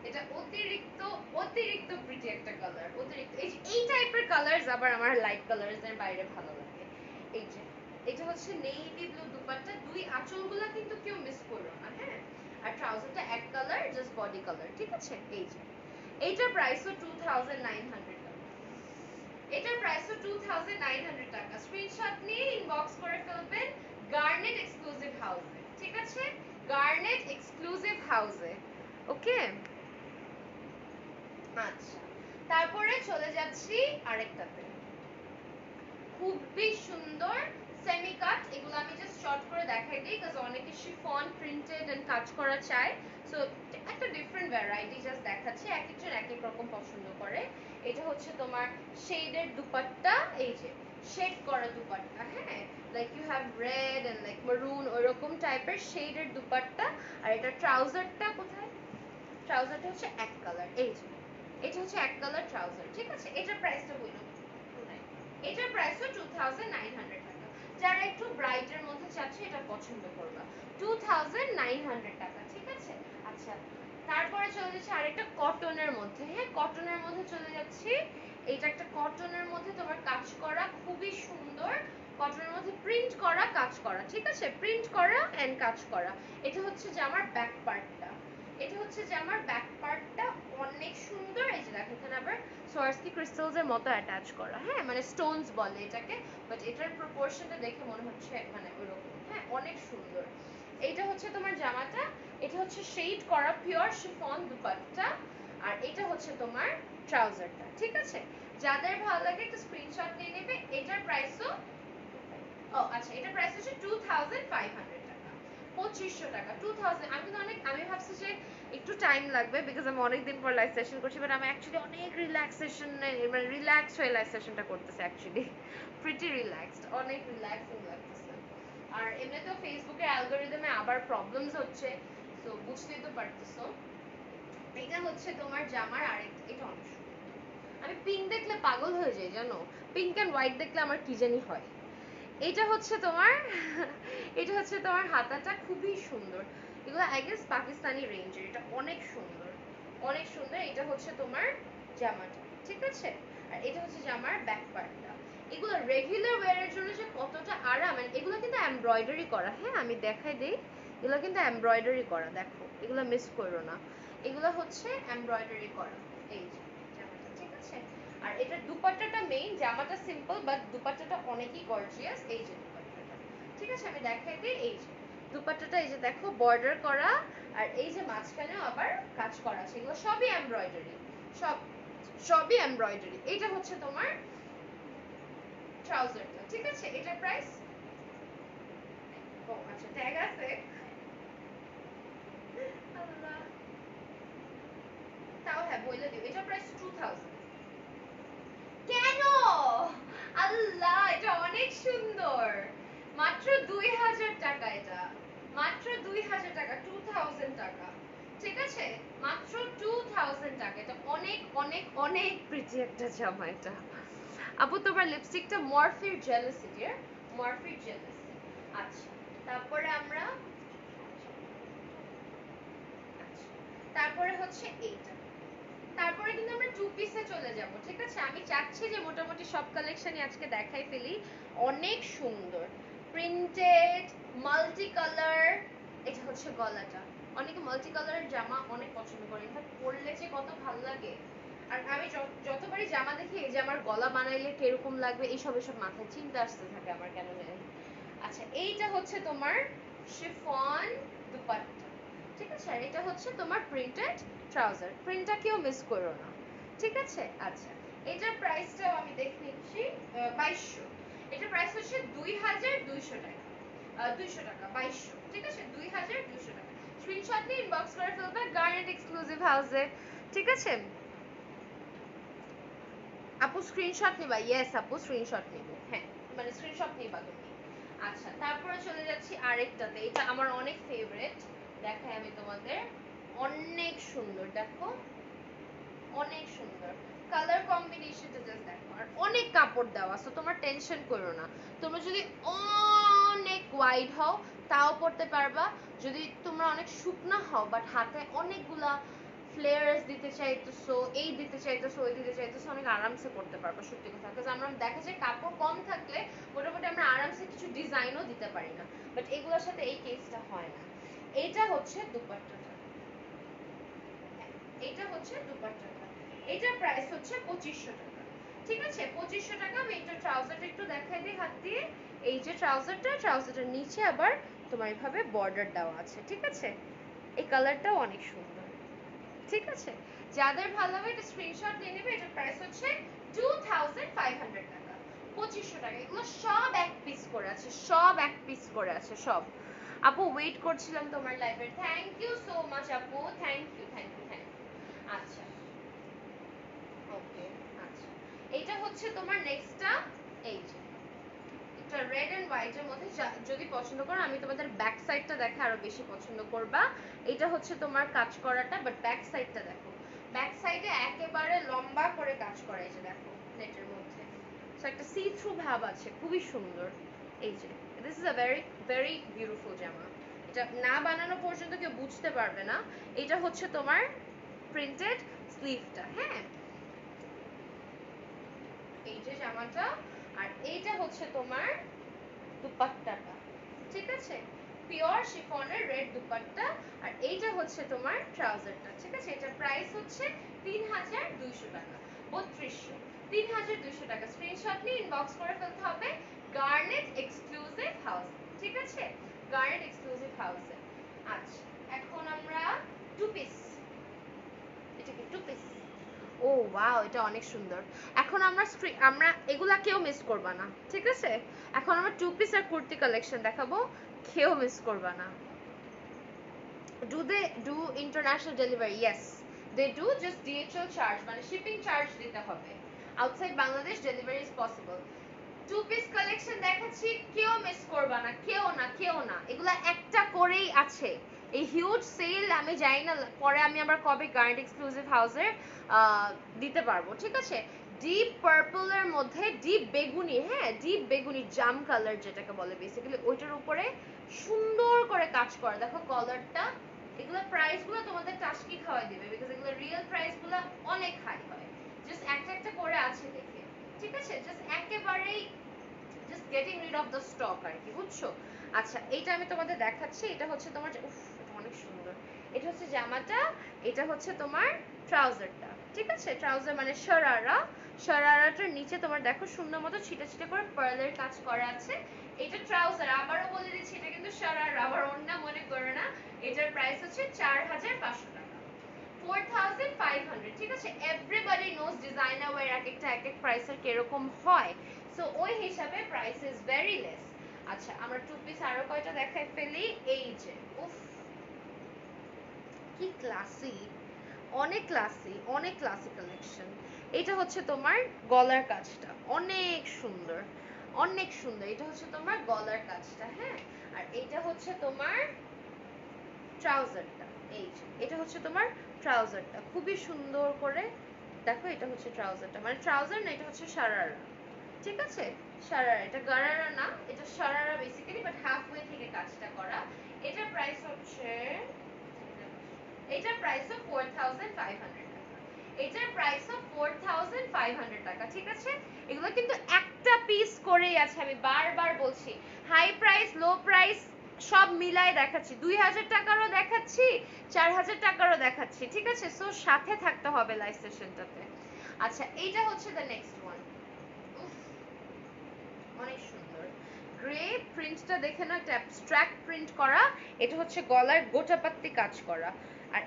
এটা অতিরিক্ত অতিরিক্ত প্রিটি একটা কালার, অতিরিক্ত। এই টাইপের কালারস আবার আমার লাইট কালারস এর বাইরে ভালো লাগে। এই যে এটা হচ্ছে নেভি ব্লু দুপাট্টা, দুই আঁচলগুলো কিন্তু কেউ মিস করো না, হ্যাঁ। আর ট্রাউজারটা এক কালার, জাস্ট বডি কালার, ঠিক আছে। এই যে এইটার প্রাইসও 2900 টাকা। এটার প্রাইসও 2900 টাকা। স্ক্রিনশট নিয়ে ইনবক্স করে ফেলবেন গার্নেট এক্সক্লুসিভ হাউসে, ঠিক আছে। গার্নেট এক্সক্লুসিভ হাউসে, ওকে। আচ্ছা, তারপরে চলে যাচ্ছি আরেকটাতে, খুবই সুন্দর সেমি কাট। এগুলো আমি জাস্ট শর্ট করে দেখাই দিই, কারণ অনেকে শিফন প্রিন্টেড এন্ড কাজ করা চায়। সো একটা ডিফারেন্ট ভ্যারাইটি জাস্ট দেখাচ্ছি, এক একজন এক এক রকম পছন্দ করে। এটা হচ্ছে তোমার শেডের দুপাট্টা, এই যে শেড করা দুপাট্টা, হ্যাঁ, like you have red and like maroon, ওইরকম টাইপের শেডের দুপাট্টা। আর এটা ট্রাউজারটা কোথায়? ট্রাউজারটা হচ্ছে এক কালার, এই যে এটা হচ্ছে এক কালার ট্রাউজার, ঠিক আছে। এটার প্রাইসটা বলুন। এটার প্রাইসও 2900 টাকা। যারা একটু ব্রাইটের মধ্যে চাচ্ছে এটা পছন্দ করবা, 2900 টাকা, ঠিক আছে। আচ্ছা, তারপরে চলে যাচ্ছে আরেকটা কটনের মধ্যে, হ্যাঁ, কটনের মধ্যে চলে যাচ্ছি। এইটা একটা কটনের মধ্যে তোমার কাজ করা, খুবই সুন্দর। কটনের মধ্যে প্রিন্ট করা, কাজ করা, ঠিক আছে, প্রিন্ট করা এন্ড কাজ করা। এটা হচ্ছে জামার ব্যাক পার্টটা, এটা হচ্ছে জামার ব্যাক পার্টটা, অনেক সুন্দর। এই যে দেখো, এখানে আবার সোয়ারস্কি ক্রিস্টালস এর মতো অ্যাটাচ করা, হ্যাঁ, মানে স্টোনস বলে এটাকে, বাট এটার প্রপোর্শনটা দেখে মনে হচ্ছে মানে ওইরকম, হ্যাঁ, অনেক সুন্দর। এইটা হচ্ছে তোমার জামাটা, এটা হচ্ছে শেড করা পিওর শিফন দুপাট্টা, আর এটা হচ্ছে তোমার ট্রাউজারটা, ঠিক আছে। যাদের ভালো লাগে একটা স্ক্রিনশট নিয়ে নেবে। এটার প্রাইসও, ও আচ্ছা, এটার প্রাইস হচ্ছে 2500 টাকা, 2500 টাকা, 2000। আমি তো অনেক, আমি ভাবছি যে একটু টাইম লাগবে, বিকজ আমি অনেকদিন পর লাইভ সেশন করছি, বাট আমি অ্যাকচুয়ালি অনেক রিল্যাক্সেশন, মানে রিল্যাক্স হয়ে লাইভ সেশনটা করতেছি, অ্যাকচুয়ালি প্রিটি রিল্যাক্সড, অনেক রিল্যাক্সিং লাগতেছে। আর এমনিতেও ফেসবুকের অ্যালগোরিদমে আবার প্রবলেমস হচ্ছে, তো বুঝতেই তো পারতেছো। এটা হচ্ছে তোমার জামার আরেকটা, এটা অনেক সুন্দর। আমি পিঙ্ক দেখলে পাগল হয়ে যাই, জানো, পিঙ্ক অ্যান্ড হোয়াইট দেখলে আমার কি জানি হয়। এটা হচ্ছে তোমার, এটা হচ্ছে তোমার হাতাটা, খুবই সুন্দর। এগুলো আই গেস পাকিস্তানি রেঞ্জের, এটা অনেক সুন্দর, অনেক সুন্দর। এটা হচ্ছে তোমার জামাটা, ঠিক আছে। আর এটা হচ্ছে জামার ব্যাক পার্টটা। এগুলো রেগুলার ওয়্যারের জন্য যে কতটা আরাম, এগুলো কিন্তু এমব্রয়ডারি করা, হ্যাঁ, আমি দেখাই দেই। এগুলো কিন্তু এমব্রয়ডারি করা, দেখো, এগুলো মিস করো না, এগুলো হচ্ছে এমব্রয়ডারি করা। এই যে জামাটা, ঠিক আছে। আর এটার দুপাট্টাটা মেইন, জামাটা সিম্পল বাট দুপাট্টাটা অনেকই গর্জিয়াস। এই যে দুপাট্টাটা, ঠিক আছে, আমি দেখাই দিই। এই যে দুপাট্টাটা, এই যে দেখো বর্ডার করা, আর এই যে মাঝখানেও আবার কাজ করা আছে, এগুলো সবই এমব্রয়ডারি, সব সবই এমব্রয়ডারি। এটা হচ্ছে তোমার ট্রাউজারটা, ঠিক আছে। এটার প্রাইস, ও আচ্ছা, ট্যাগ আছে, আল্লাহ, তাও হ্যাঁ বলে দিও। এটার প্রাইস 2000। কেন? আল্লাহ, 2000 টাকা, 2000 টাকা, ঠিক আছে, মাত্র 2000 টাকা। এটা অনেক অনেক অনেক প্রিটি একটা জামা এটা। আপু তোমার লিপস্টিকটা মরফির জেলাসি, ডিয়ার, মরফির জেলাসি। আচ্ছা, তারপরে আমরা, আচ্ছা, তারপরে হচ্ছে এইটা। তারপরে কিন্তু আমরা টু পিসে চলে যাব, ঠিক আছে। আমি চাচ্ছি যে মোটামুটি সব কালেকশনই আজকে দেখাই ফেলি। অনেক সুন্দর প্রিন্টেড মাল্টি কালার। এটা হচ্ছে গলাটা। অনেকে মাল্টি কালারের জামা অনেক পছন্দ করে, ইনফ্যাক্ট পরলে যে কত ভালো লাগে। আর আমি যতবারই জামা দেখি এই যে আমার গলা বানাইলে কিরকম লাগবে এইসব এসব মাথায় চিন্তা আসতে থাকে আমার, কেন জানি। আচ্ছা, এইটা হচ্ছে তোমার শিফন দুপাট্টা, ঠিক আছে। আর এটা হচ্ছে তোমার প্রিন্টেড ট্রাউজার। প্রিন্টটা কেউ মিস করো না, ঠিক আছে। আচ্ছা, এটার প্রাইসটাও আমি দেখে নিচ্ছি। 2200। এটার প্রাইস হচ্ছে 2200 টাকা। 200 টাকা, 2200, ঠিক আছে, 2200 টাকা। স্ক্রিনশট নিয়ে ইনবক্স করে ফেলবে গার্নেট এক্সক্লুসিভ হাউসে, ঠিক আছে। আপু স্ক্রিনশট নিবা? ইয়েস আপু, স্ক্রিনশট নিব, হ্যাঁ, মানে স্ক্রিনশট নিবা তুমি। আচ্ছা, তারপরে চলে যাচ্ছি আরেকটাতে। এটা আমার অনেক ফেভারিট, দেখাই আমি তোমাদের। অনেক সুন্দর, দেখো, অনেক সুন্দর কালার কম্বিনেশনটা, জাস্ট দেখো। আর অনেক কাপড় দেওয়া, সো তোমার টেনশন করো না। তোমরা যদি অনেক ওয়াইড হও তাও পরতে পারবা। যদি তোমরা অনেক শুকনা হও বাট হাতে অনেকগুলা ফ্লেয়ার্স দিতে চাইতেছো, এই দিতে চাইতেছো, ওই দিতে চাইতেছো, অনেক আরামসে করতে পারবা, সত্যি কথা। বিকজ আমরা দেখা যায় কাপড় কম থাকলে মোটামুটি আমরা আরামসে কিছু ডিজাইনও দিতে পারি না, বাট এগুলোর সাথে এই কেসটা হয় না। এইটা হচ্ছে দুপাট্টাটা, এটা হচ্ছে দুপাট্টাটা। এটার প্রাইস হচ্ছে 2500 টাকা, ঠিক আছে, 2500 টাকা। আমি এটা ট্রাউজারটা একটু দেখাই দিই হাত দিয়ে। এই যে ট্রাউজারটার নিচে আবার তোমার এইভাবে বর্ডার দেওয়া আছে, ঠিক আছে। এই কালারটাও অনেক সুন্দর, ঠিক আছে। যাদের ভালো হবে এটা স্ক্রিনশট নিয়ে নেবে। এটার প্রাইস হচ্ছে 2500 টাকা, 2500 টাকা। এগুলো সব এক পিস করে আছে, সব এক পিস করে আছে, সব। আপু ওয়েট করছিলাম তোমার লাইভের, থ্যাংক ইউ সো মাচ আপু, thank you, thank you, thank you. আচ্ছা, ওকে, আচ্ছা, এইটা হচ্ছে তোমার নেক্সটটা। এই যে এটা রেড এন্ড হোয়াইট এর মধ্যে, যদি পছন্দ করো, আমি তোমাদের ব্যাক সাইডটা দেখে আরো বেশি পছন্দ করবা। এটা হচ্ছে তোমার কাজ করাটা, বাট ব্যাক সাইডটা দেখো। ব্যাক সাইডে একেবারে লম্বা করে কাজ করা, এই যে দেখো নেটের মধ্যে। সো একটা সি থ্রু ভাব আছে, খুবই সুন্দর। এই যে this is a very very beautiful জামা। এটা না বানানো পর্যন্ত কেউ বুঝতে পারবে না। এটা হচ্ছে তোমার প্রিন্টেড স্লিভটা, হ্যাঁ, এই যে জামাটা। আর এইটা হচ্ছে তোমার দুপাট্টাটা, ঠিক আছে, পিওর শিফনের রেড দুপাট্টা। আর এইটা হচ্ছে তোমার ট্রাউজারটা, ঠিক আছে। এটার প্রাইস হচ্ছে 3200 টাকা, 3200, 3200 টাকা। স্ক্রিনশট নিয়ে ইনবক্স করে ফেলতে হবে গার্নেট এক্সক্লুসিভ হাউস, ঠিক আছে, গার্নেট এক্সক্লুসিভ হাউসে। আচ্ছা, এখন আমরা টু পিস, এটা কি টু পিস? ও ওয়াও, এটা অনেক সুন্দর। এখন আমরা এগুলা কেউ মিস করবা না, ঠিক আছে। এখন আমরা টু পিস আর কুর্তি কালেকশন দেখাবো, কেউ মিস করবা না। Do they do international delivery? Yes they do, just DHL charge, মানে শিপিং চার্জ দিতে হবে। Outside Bangladesh delivery is possible. Two piece collection দেখাচ্ছি, কেউ মিস করবা না, কেউ না, কেউ না। এগুলা একটা করেই আছে। এই হিউজ সেল আমি জানি না পরে আমি আবার কবে গার্নেট এক্সক্লুসিভ হাউসের দিতে পারবো, ঠিক আছে। ডিপ পার্পলের মধ্যে ডিপ বেগুনি, হ্যাঁ, ডিপ বেগুনি জাম কালার যেটাকে বলে বেসিক্যালি, ওইটার উপরে সুন্দর করে কাজ করা, দেখো কলারটা। এগুলোর প্রাইসগুলো তোমাদের টাস্কি খাওয়াই দিবে, বিকজ এগুলোর রিয়েল প্রাইসগুলো অনেক হাই হয়। জাস্ট একটা একটা করে আছে দেখে, ঠিক আছে, জাস্ট একেবারেই just getting rid of the stock আর কি, বুঝছো। আচ্ছা, এইটা আমি তোমাদের দেখাচ্ছি। এটা হচ্ছে তোমার, উফ, এটা অনেক সুন্দর। এটা হচ্ছে জামাটা, এটা হচ্ছে তোমার ট্রাউজারটা, ঠিক আছে। ট্রাউজার মানে শরারাটার নিচে তোমার দেখো সুন্দর মতো ছিটে ছিটে করে পার্লের কাজ করা আছে। এটা ট্রাউজার, আবারও বলে দিচ্ছি, এটা কিন্তু শরারা, আবার অন্য মনে করো না। এটার প্রাইস হচ্ছে 4500 টাকা, 4500, ঠিক আছে। এভরিবডি নোজ ডিজাইনার ওয়্যার এক একটা এক এক প্রাইসের কিরকম হয়, সো ওই হিসাবে প্রাইস ইজ ভেরি লেস। আচ্ছা, আমরা টু পিস আরো কয়টা দেখাই ফেলি। এই যে, উফ, কি ক্লাসি, অনেক ক্লাসি, অনেক ক্লাসি কালেকশন। এটা হচ্ছে তোমার গলার কাজটা অনেক সুন্দর, অনেক সুন্দর। এটা হচ্ছে তোমার গলার কাজটা, হ্যাঁ। আর এটা হচ্ছে তোমার ট্রাউজারটা, এই যে এটা হচ্ছে তোমার ট্রাউজারটা, খুবই সুন্দর করে দেখো, এটা হচ্ছে ট্রাউজারটা, মানে ট্রাউজার না, এটা হচ্ছে সারারা, ঠিক আছে, সারারা, এটা গারারা না, এটা sharara basically, but half way থেকে কাজটা করা। এটার প্রাইস হচ্ছে, এটার প্রাইস অফ 4500 টাকা, এটার প্রাইস অফ 4500 টাকা, ঠিক আছে। এগুলো কিন্তু একটা পিস করেই আছে, আমি বারবার বলছি, হাই প্রাইস লো প্রাইস সব মিলাই দেখাচ্ছি, 2000 টাকারও দেখাচ্ছি, 4000 টাকারও দেখাচ্ছি, ঠিক আছে। সো সাথে থাকতে হবে লাইভ সেশনটাতে। আচ্ছা, এইটা হচ্ছে দ্য নেক্সট ওয়ান, অনেক সুন্দর গ্রে প্রিন্টটা দেখে না, একটা অ্যাবস্ট্রাক্ট প্রিন্ট করা, এটা হচ্ছে গলায় গোটাপাত্তি কাজ করা, আর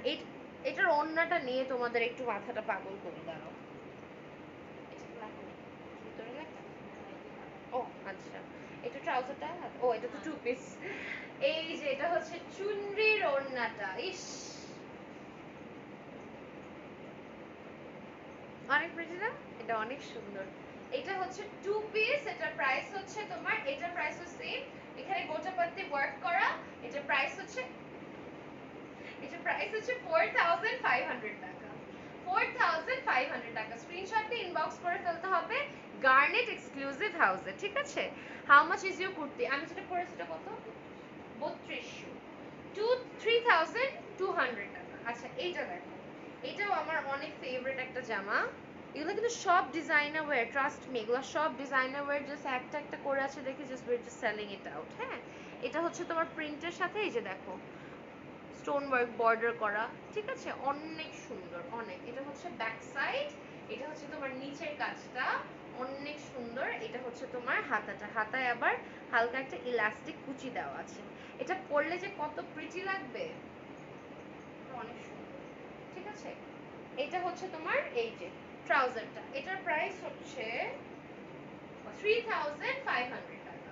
এটার ওড়নাটা নিয়ে তোমাদের একটু মাথাটা পাগল করে দাও। ও আচ্ছা, এটা ট্রাউজারটা, ও এটা তো টু পিস। এই যে এটা হচ্ছে চুনরির ওড়নাটা, ইস অনেক প্রিটি না, এটা অনেক সুন্দর। এটা হচ্ছে টু পিস, এটার প্রাইস হচ্ছে তোমার, এটার প্রাইসও সেম, এখানে গোটাপাত্তি ওয়ার্ক করা, এটার প্রাইস হচ্ছে, এটার প্রাইস হচ্ছে 4500 টাকা, 4500 টাকা। স্ক্রিনশটটা ইনবক্স করে ফেলতে হবে গার্নেট এক্সক্লুসিভ হাউসে, ঠিক আছে। How much is your kurti, আমি যেটা পরেছি এটা কত, 3200 টাকা। আচ্ছা, এইটা দেখো, এটাও আমার অনেক ফেভারিট একটা জামা, এগুলো কিন্তু সব ডিজাইনার ওয়্যার, ট্রাস্ট মি, এগুলো সব ডিজাইনার ওয়্যার, জাস্ট একটা একটা করে আছে দেখে just we are just selling it out. হ্যাঁ, এটা হচ্ছে তোমার প্রিন্টের সাথে এই যে দেখো স্টোন ওয়ার্ক বর্ডার করা, ঠিক আছে, অনেক সুন্দর, অনেক। এটা হচ্ছে ব্যাক সাইড, এটা হচ্ছে তোমার নিচের কাজটা অনেক সুন্দর, এটা হচ্ছে তোমার হাতাটা, হাতায় আবার হালকা একটা ইলাস্টিক কুচি দেওয়া আছে, এটা পরলে যে কত প্রিটি লাগবে, অনেক সুন্দর, ঠিক আছে। এটা হচ্ছে তোমার এই যে ট্রাউজারটা, এটার প্রাইস হচ্ছে 3500 টাকা,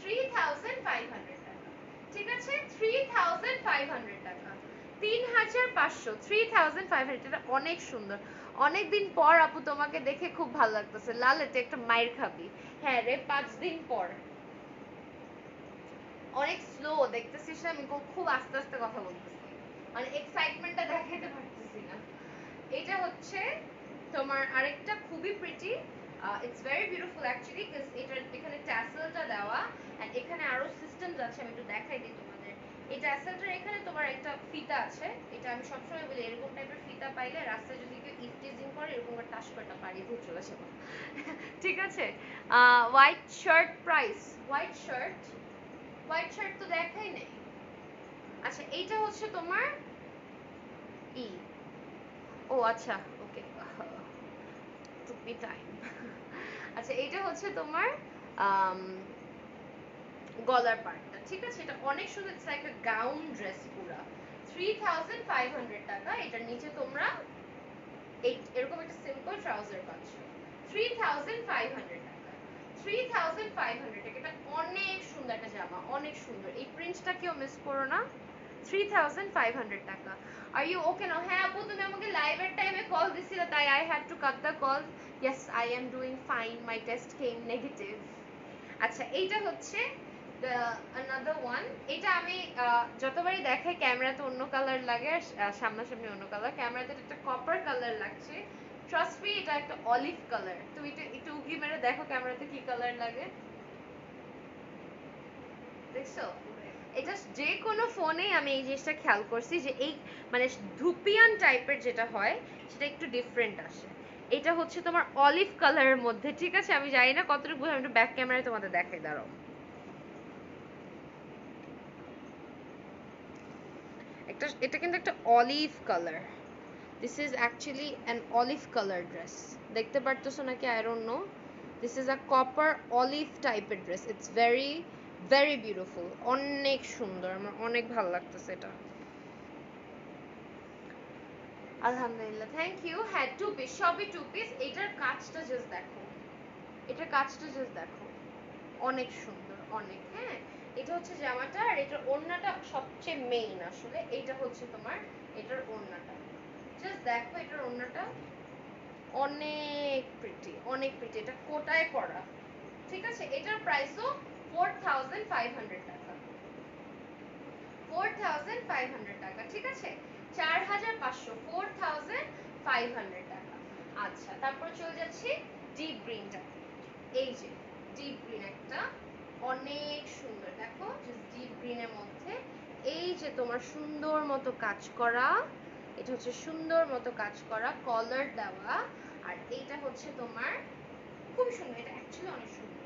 3500 টাকা, ঠিক আছে, 3500 টাকা, 3500, 3500, এটা অনেক সুন্দর। অনেকদিন পর আপু তোমাকে দেখে খুব ভালো লাগতেছে, লালেতে একটা মাইর খাবি, হ্যাঁ রে, 5 দিন পর। অনেক স্লো দেখতেছিস না, আমি খুব আস্তে আস্তে কথা বলতেছি, মানে এক্সাইটমেন্টটা দেখাইতে পারতেছি না। এটা হচ্ছে তোমার আরেকটা খুবই pretty, it's very beautiful actually, because এটার এখানে ট্যাসেলটা দেওয়া, এন্ড এখানে আরো সিস্টেমস আছে, আমি একটু দেখাই দিই তোমাদের। এই ট্যাসেলটার এখানে তোমার একটা ফিতা আছে, এটা আমি সবসময় বলি এরকম টাইপের ফিতা পাইলে রাস্তায় যদি কেউ ইফটিজিং করে এরকম একটা টাস করে পাড়ি দিয়ে চলে যাবো, ঠিক আছে। White shirt price, white shirt, white shirt তো দেখাই নেই। আচ্ছা, এইটা হচ্ছে তোমার ই, ও আচ্ছা, ওকে, টুপি টাইম। আচ্ছা, এইটা হচ্ছে তোমার গলার পার্টটা, ঠিক আছে, এটা অনেক সুন্দর, it's like a gown dress পুরা, 3500 টাকা। এটার নিচে তোমরা এরকম একটা সিম্পল ট্রাউজার পাচ্ছ, 3500 টাকা, 3500 টাকা। এটা অনেক সুন্দর একটা জামা, অনেক সুন্দর, এই প্রিন্টটা কেউ মিস করো না, 3500 টাকা। আর ইউ ওকে নাও? হ্যাঁ আপু, তুমি আমাকে লাইভের টাইমে কল দিছিলে, তাই I had to cut the call. Yes, I am doing fine, my test came negative. আচ্ছা, এইটা হচ্ছে another one, এটা আমি যতবারই দেখাই ক্যামেরাতে অন্য কালার লাগে আর সামনাসামনি অন্য কালার, ক্যামেরাতে একটা কপার কালার লাগছে, ট্রাস্ট মি এটা একটা অলিভ কালার। তুমি একটু উকি মেরে দেখো ক্যামেরাতে কি কালার লাগে, দেখছো? এটা যে কোনো ফোনেই আমি এই জিনিসটা খেয়াল করছি যে এই মানে ধুপিয়ান টাইপের যেটা হয় সেটা একটু ডিফারেন্ট আসে। এটা হচ্ছে তোমার অলিভ কালারের মধ্যে, ঠিক আছে, আমি জানি না কতটুকু, আমি একটু ব্যাক ক্যামেরায় তোমাদের দেখাই, দাঁড়াও। এটা কিন্তু একটা olive colour, this is actually an olive colour dress, দেখতে পারতেছো নাকি I don't know, this is a copper olive টাইপের ড্রেস, ইটস ভেরি ভেরি বিউটিফুল, অনেক সুন্দর, আমার অনেক ভালো লাগতেছে এটা। আলহামদুলিল্লাহ, থ্যাংক ইউ। হ্যাঁ, টু পিস, সবই টু পিস। এটার কাজটা জাস্ট দেখো, এটার কাজটা জাস্ট দেখো, অনেক সুন্দর, অনেক। হ্যাঁ, এটা হচ্ছে জামাটা, আর এটার ওড়নাটা সবচেয়ে মেইন আসলে, এইটা হচ্ছে তোমার এটার ওড়নাটা, জাস্ট দেখো এটার ওড়নাটা অনেক প্রিটি, অনেক প্রিটি, এটা কোটায় করা, ঠিক আছে। এটার প্রাইসও 4500 টাকা, 4500 টাকা, ঠিক আছে? 4500, 4500 টাকা। আচ্ছা, তারপর চলে যাচ্ছি ডিপ গ্রিনটা। এই যে ডিপ গ্রিন একটা অনেক সুন্দর, দেখো জাস্ট ডিপ গ্রিনের মধ্যে এই যে তোমার সুন্দর মতো কাজ করা, এটা হচ্ছে সুন্দর মতো কাজ করা, কলার দেওয়া, আর এইটা হচ্ছে তোমার খুব সুন্দর, এটা অ্যাকচুয়ালি অনেক সুন্দর।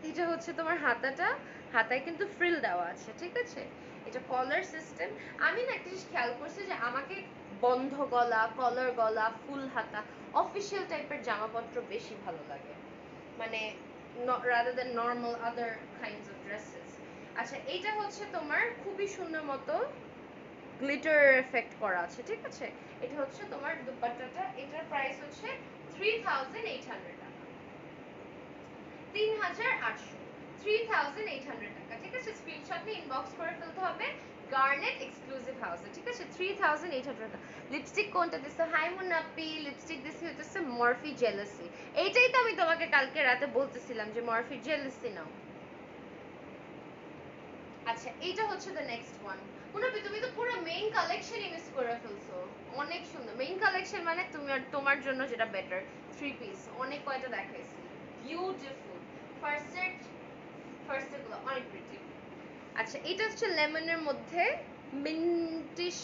এটা হচ্ছে তোমার হাতাটা, হাতায় কিন্তু ফ্রিল দেওয়া আছে, ঠিক আছে? এটা কলার সিস্টেম। আমি না একটা জিনিস খেয়াল করছি যে আমাকে বন্ধ গলা, কলার গলা, ফুল হাতা, অফিসিয়াল টাইপের জামাপত্র বেশি ভালো লাগে, মানে rather than normal other kinds of dresses. আচ্ছা, এইটা হচ্ছে তোমার খুবই সুন্দর মতো গ্লিটার এফেক্ট করা আছে, ঠিক আছে? এটা হচ্ছে তোমার দুপাট্টাটা, এটার প্রাইস হচ্ছে 3800 টাকা, 3800, 3800 টাকা, ঠিক আছে? স্ক্রিনশট নিয়ে ইনবক্স করে ফেলতে হবে গার্নেট এক্সক্লুসিভ হাউসে, ঠিক আছে? 3800 টাকা। লিপস্টিক কোনটা দিছো? হাই মুনাপি, লিপস্টিক দিছি হচ্ছে মরফি জেলাসি। এইটাই তো আমি তোমাকে কালকে রাতে বলতেছিলাম যে মরফি জেলাসি নাও। আচ্ছা, এইটা হচ্ছে দ্য নেক্সট ওয়ান। মুনাপি, তুমি তো পুরো মেইন কালেকশনই মিস করে ফেলছো। অনেক সুন্দর মেইন কালেকশন, মানে তুমি তোমার জন্য যেটা বেটার, থ্রি পিস অনেক কয়টা দেখাইছি, বিউটিফুল। ফার্স্ট গুলো অনেক প্রিটি। আচ্ছা, এটা হচ্ছে লেমনের মধ্যে মিন্টিশ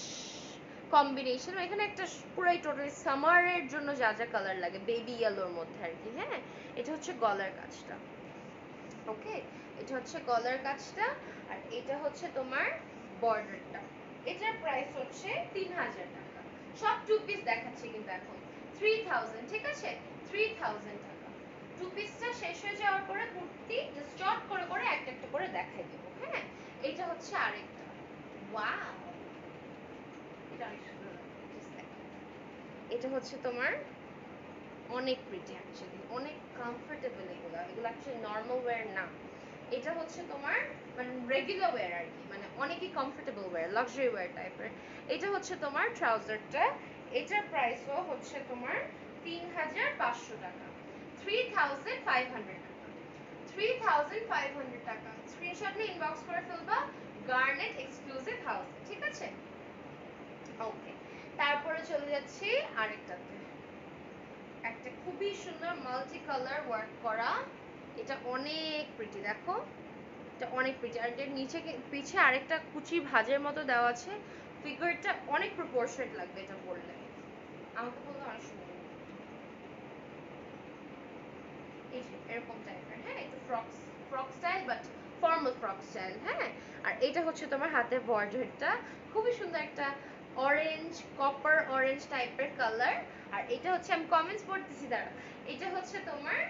কম্বিনেশন, এখানে একটা পুরাই টোটালি সামারের জন্য যা যা কালার লাগে বেবি ইয়েলোর মধ্যে আর কি। হ্যাঁ, এটা হচ্ছে গলার কাজটা, ওকে? এটা হচ্ছে গলার কাজটা, আর এটা হচ্ছে তোমার বর্ডারটা। এটার প্রাইস হচ্ছে 3000 টাকা। সব টু পিস দেখাচ্ছি কিন্তু এখন 3000, ঠিক আছে? 3000 টাকা। টু পিসটা শেষ হয়ে যাওয়ার পরে কুর্তি জাস্ট শর্ট করে করে একটা একটা করে দেখাই দেব। হ্যাঁ, এটা হচ্ছে আরেকটা, ওয়াও, এটা অনেক সুন্দর লাগে। এটা হচ্ছে তোমার অনেক প্রিটি, অ্যাকচুয়ালি অনেক কমফোর্টেবল, এগুলো এগুলো অ্যাকচুয়ালি নরমাল ওয়্যার না, এটা হচ্ছে তোমার মানে রেগুলার ওয়্যার আর কি, মানে অনেকই কমফোর্টেবল ওয়্যার, লাক্সারি ওয়্যার টাইপের। এটা হচ্ছে তোমার ট্রাউজারটা, এটার প্রাইসও হচ্ছে তোমার 3500 টাকা, 3500 টাকা, 3500 টাকা। স্ক্রিনশট নিয়ে ইনবক্স করে ফেলবা গার্নেট এক্সক্লুসিভ হাউস, ঠিক আছে? ওকে, তারপরে চলে যাচ্ছি আরেকটাতে, একটা খুবই সুন্দর মাল্টি কালার ওয়ার্ক করা, এটা অনেক প্রিটি, দেখো এটা অনেক প্রিটি, আর এর নিচে পিছে আরেকটা কুচি ভাঁজের মতো দেওয়া আছে, ফিগারটা অনেক প্রপোর্শনেট লাগবে এটা পরলে, আমাকে বলতে অনেক সুন্দর। এই যে এরকম টাইপের, হ্যাঁ, একটু frock frock style, but formal frock style. হ্যাঁ, আর এটা হচ্ছে তোমার হাতের বর্ডারটা খুবই সুন্দর, একটা অরেঞ্জ, কপার অরেঞ্জ টাইপের কালার, আর এটা হচ্ছে আমি কমেন্টস পড়তেছি, দাঁড়া, এটা হচ্ছে তোমার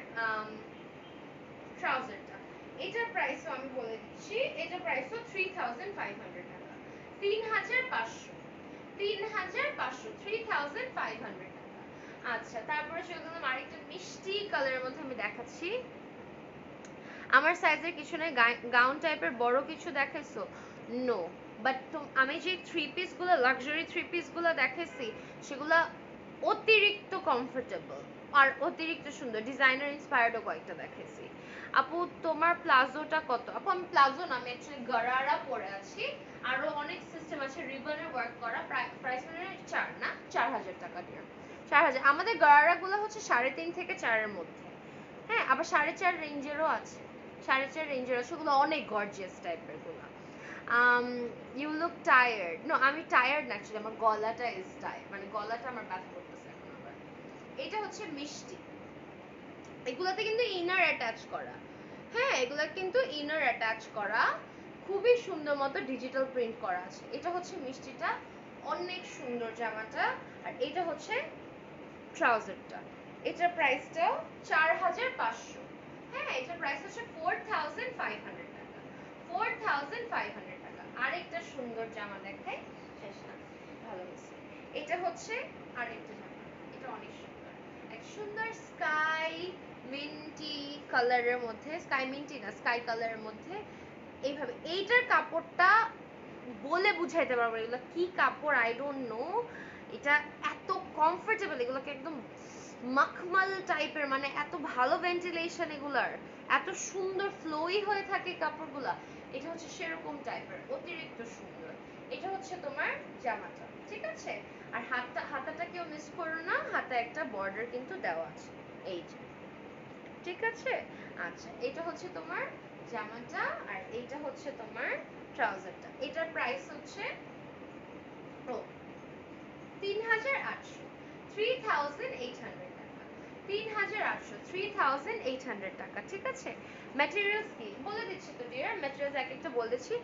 ট্রাউজারটা। এটার প্রাইসও আমি বলে দিচ্ছি, এটার প্রাইসও 3500 টাকা, 3500, 3500, 3500 টাকা। আচ্ছা, তারপরে চলে গেলাম আরেকটা মিষ্টি কালারের মধ্যে আমি দেখাচ্ছি। আমার সাইজের কিছু নাই, গাউন টাইপের বড় কিছু দেখাইছো? নো, বাট আমি যে থ্রি পিস গুলো, লাক্সারি থ্রি পিস গুলো দেখাইছি, সেগুলা অতিরিক্ত কমফোর্টেবল আর অতিরিক্ত সুন্দর, ডিজাইনার ইন্সপায়ার্ডও কয়েকটা দেখাইছি। আপু তোমার প্লাজোটা কত? আপু আমি প্লাজো না, আমি অ্যাকচুয়ালি গারারা পরে আছি, আরো অনেক সিস্টেম আছে রিবনের ওয়ার্ক করা, প্রাইস মানে 4 না 4000 টাকা দিয়ে, 4000। আমাদের গারারা গুলো হচ্ছে 3.5 থেকে 4 মধ্যে। হ্যাঁ, আবার 4.5 রেঞ্জেরও আছে, 4.5 রেঞ্জের আছে, ওগুলো অনেক গর্জিয়াস টাইপের গুলো। You look tired. নো, আমি টায়ার্ড না, অ্যাকচুয়ালি আমার গলাটা ইজ টায়ার্ড, মানে গলাটা আমার ব্যথা করতেছে এখন আবার। এটা হচ্ছে মিষ্টি, এগুলাতে কিন্তু ইনার অ্যাটাচ করা। হ্যাঁ, এগুলা কিন্তু ইনার অ্যাটাচ করা, খুবই সুন্দর মতো ডিজিটাল প্রিন্ট করা আছে। এটা হচ্ছে মিষ্টিটা, অনেক সুন্দর জামাটা, আর এটা হচ্ছে ট্রাউজারটা। এটার প্রাইসটাও 4500। হ্যাঁ, এটার প্রাইস হচ্ছে 4500 টাকা, 4500 টাকা। আরেকটা সুন্দর জামা দেখাই, শেষ না, ভালো হয়েছে। এটা হচ্ছে আরেকটা জামা, এটা অনেক সুন্দর, এক সুন্দর স্কাই মিন্টি কালারের মধ্যে, স্কাই মিন্টি না, স্কাই কালারের মধ্যে এইভাবে। এইটার কাপড়টা বলে বুঝাইতে পারবো, এগুলো কি কাপড় আই ডোন্ট নো, এটা এত কমফোর্টেবল, এগুলোকে একদম মাখমাল টাইপের, মানে এত ভালো ভেন্টিলেশন এগুলার, এত সুন্দর ফ্লোই হয়ে থাকে কাপড়গুলা। এটা হচ্ছে সেরকম টাইপের, অতিরিক্ত সুন্দর। এটা হচ্ছে তোমার জামাটা, ঠিক আছে? আর হাতাটা কেউ মিস করো না, হাতে একটা বর্ডার কিন্তু দেওয়া আছে, এই যে, ঠিক আছে? আচ্ছা, এটা হচ্ছে তোমার জামাটা, আর এইটা হচ্ছে তোমার ট্রাউজারটা। এটার প্রাইস হচ্ছে 3800, 3800 টাকা। 3800 টাকা, ঠিক আছে? ম্যাটেরিয়ালস কি বলে দিচ্ছি তো ডিয়ার, ম্যাটেরিয়ালস এক একটা বলেছি।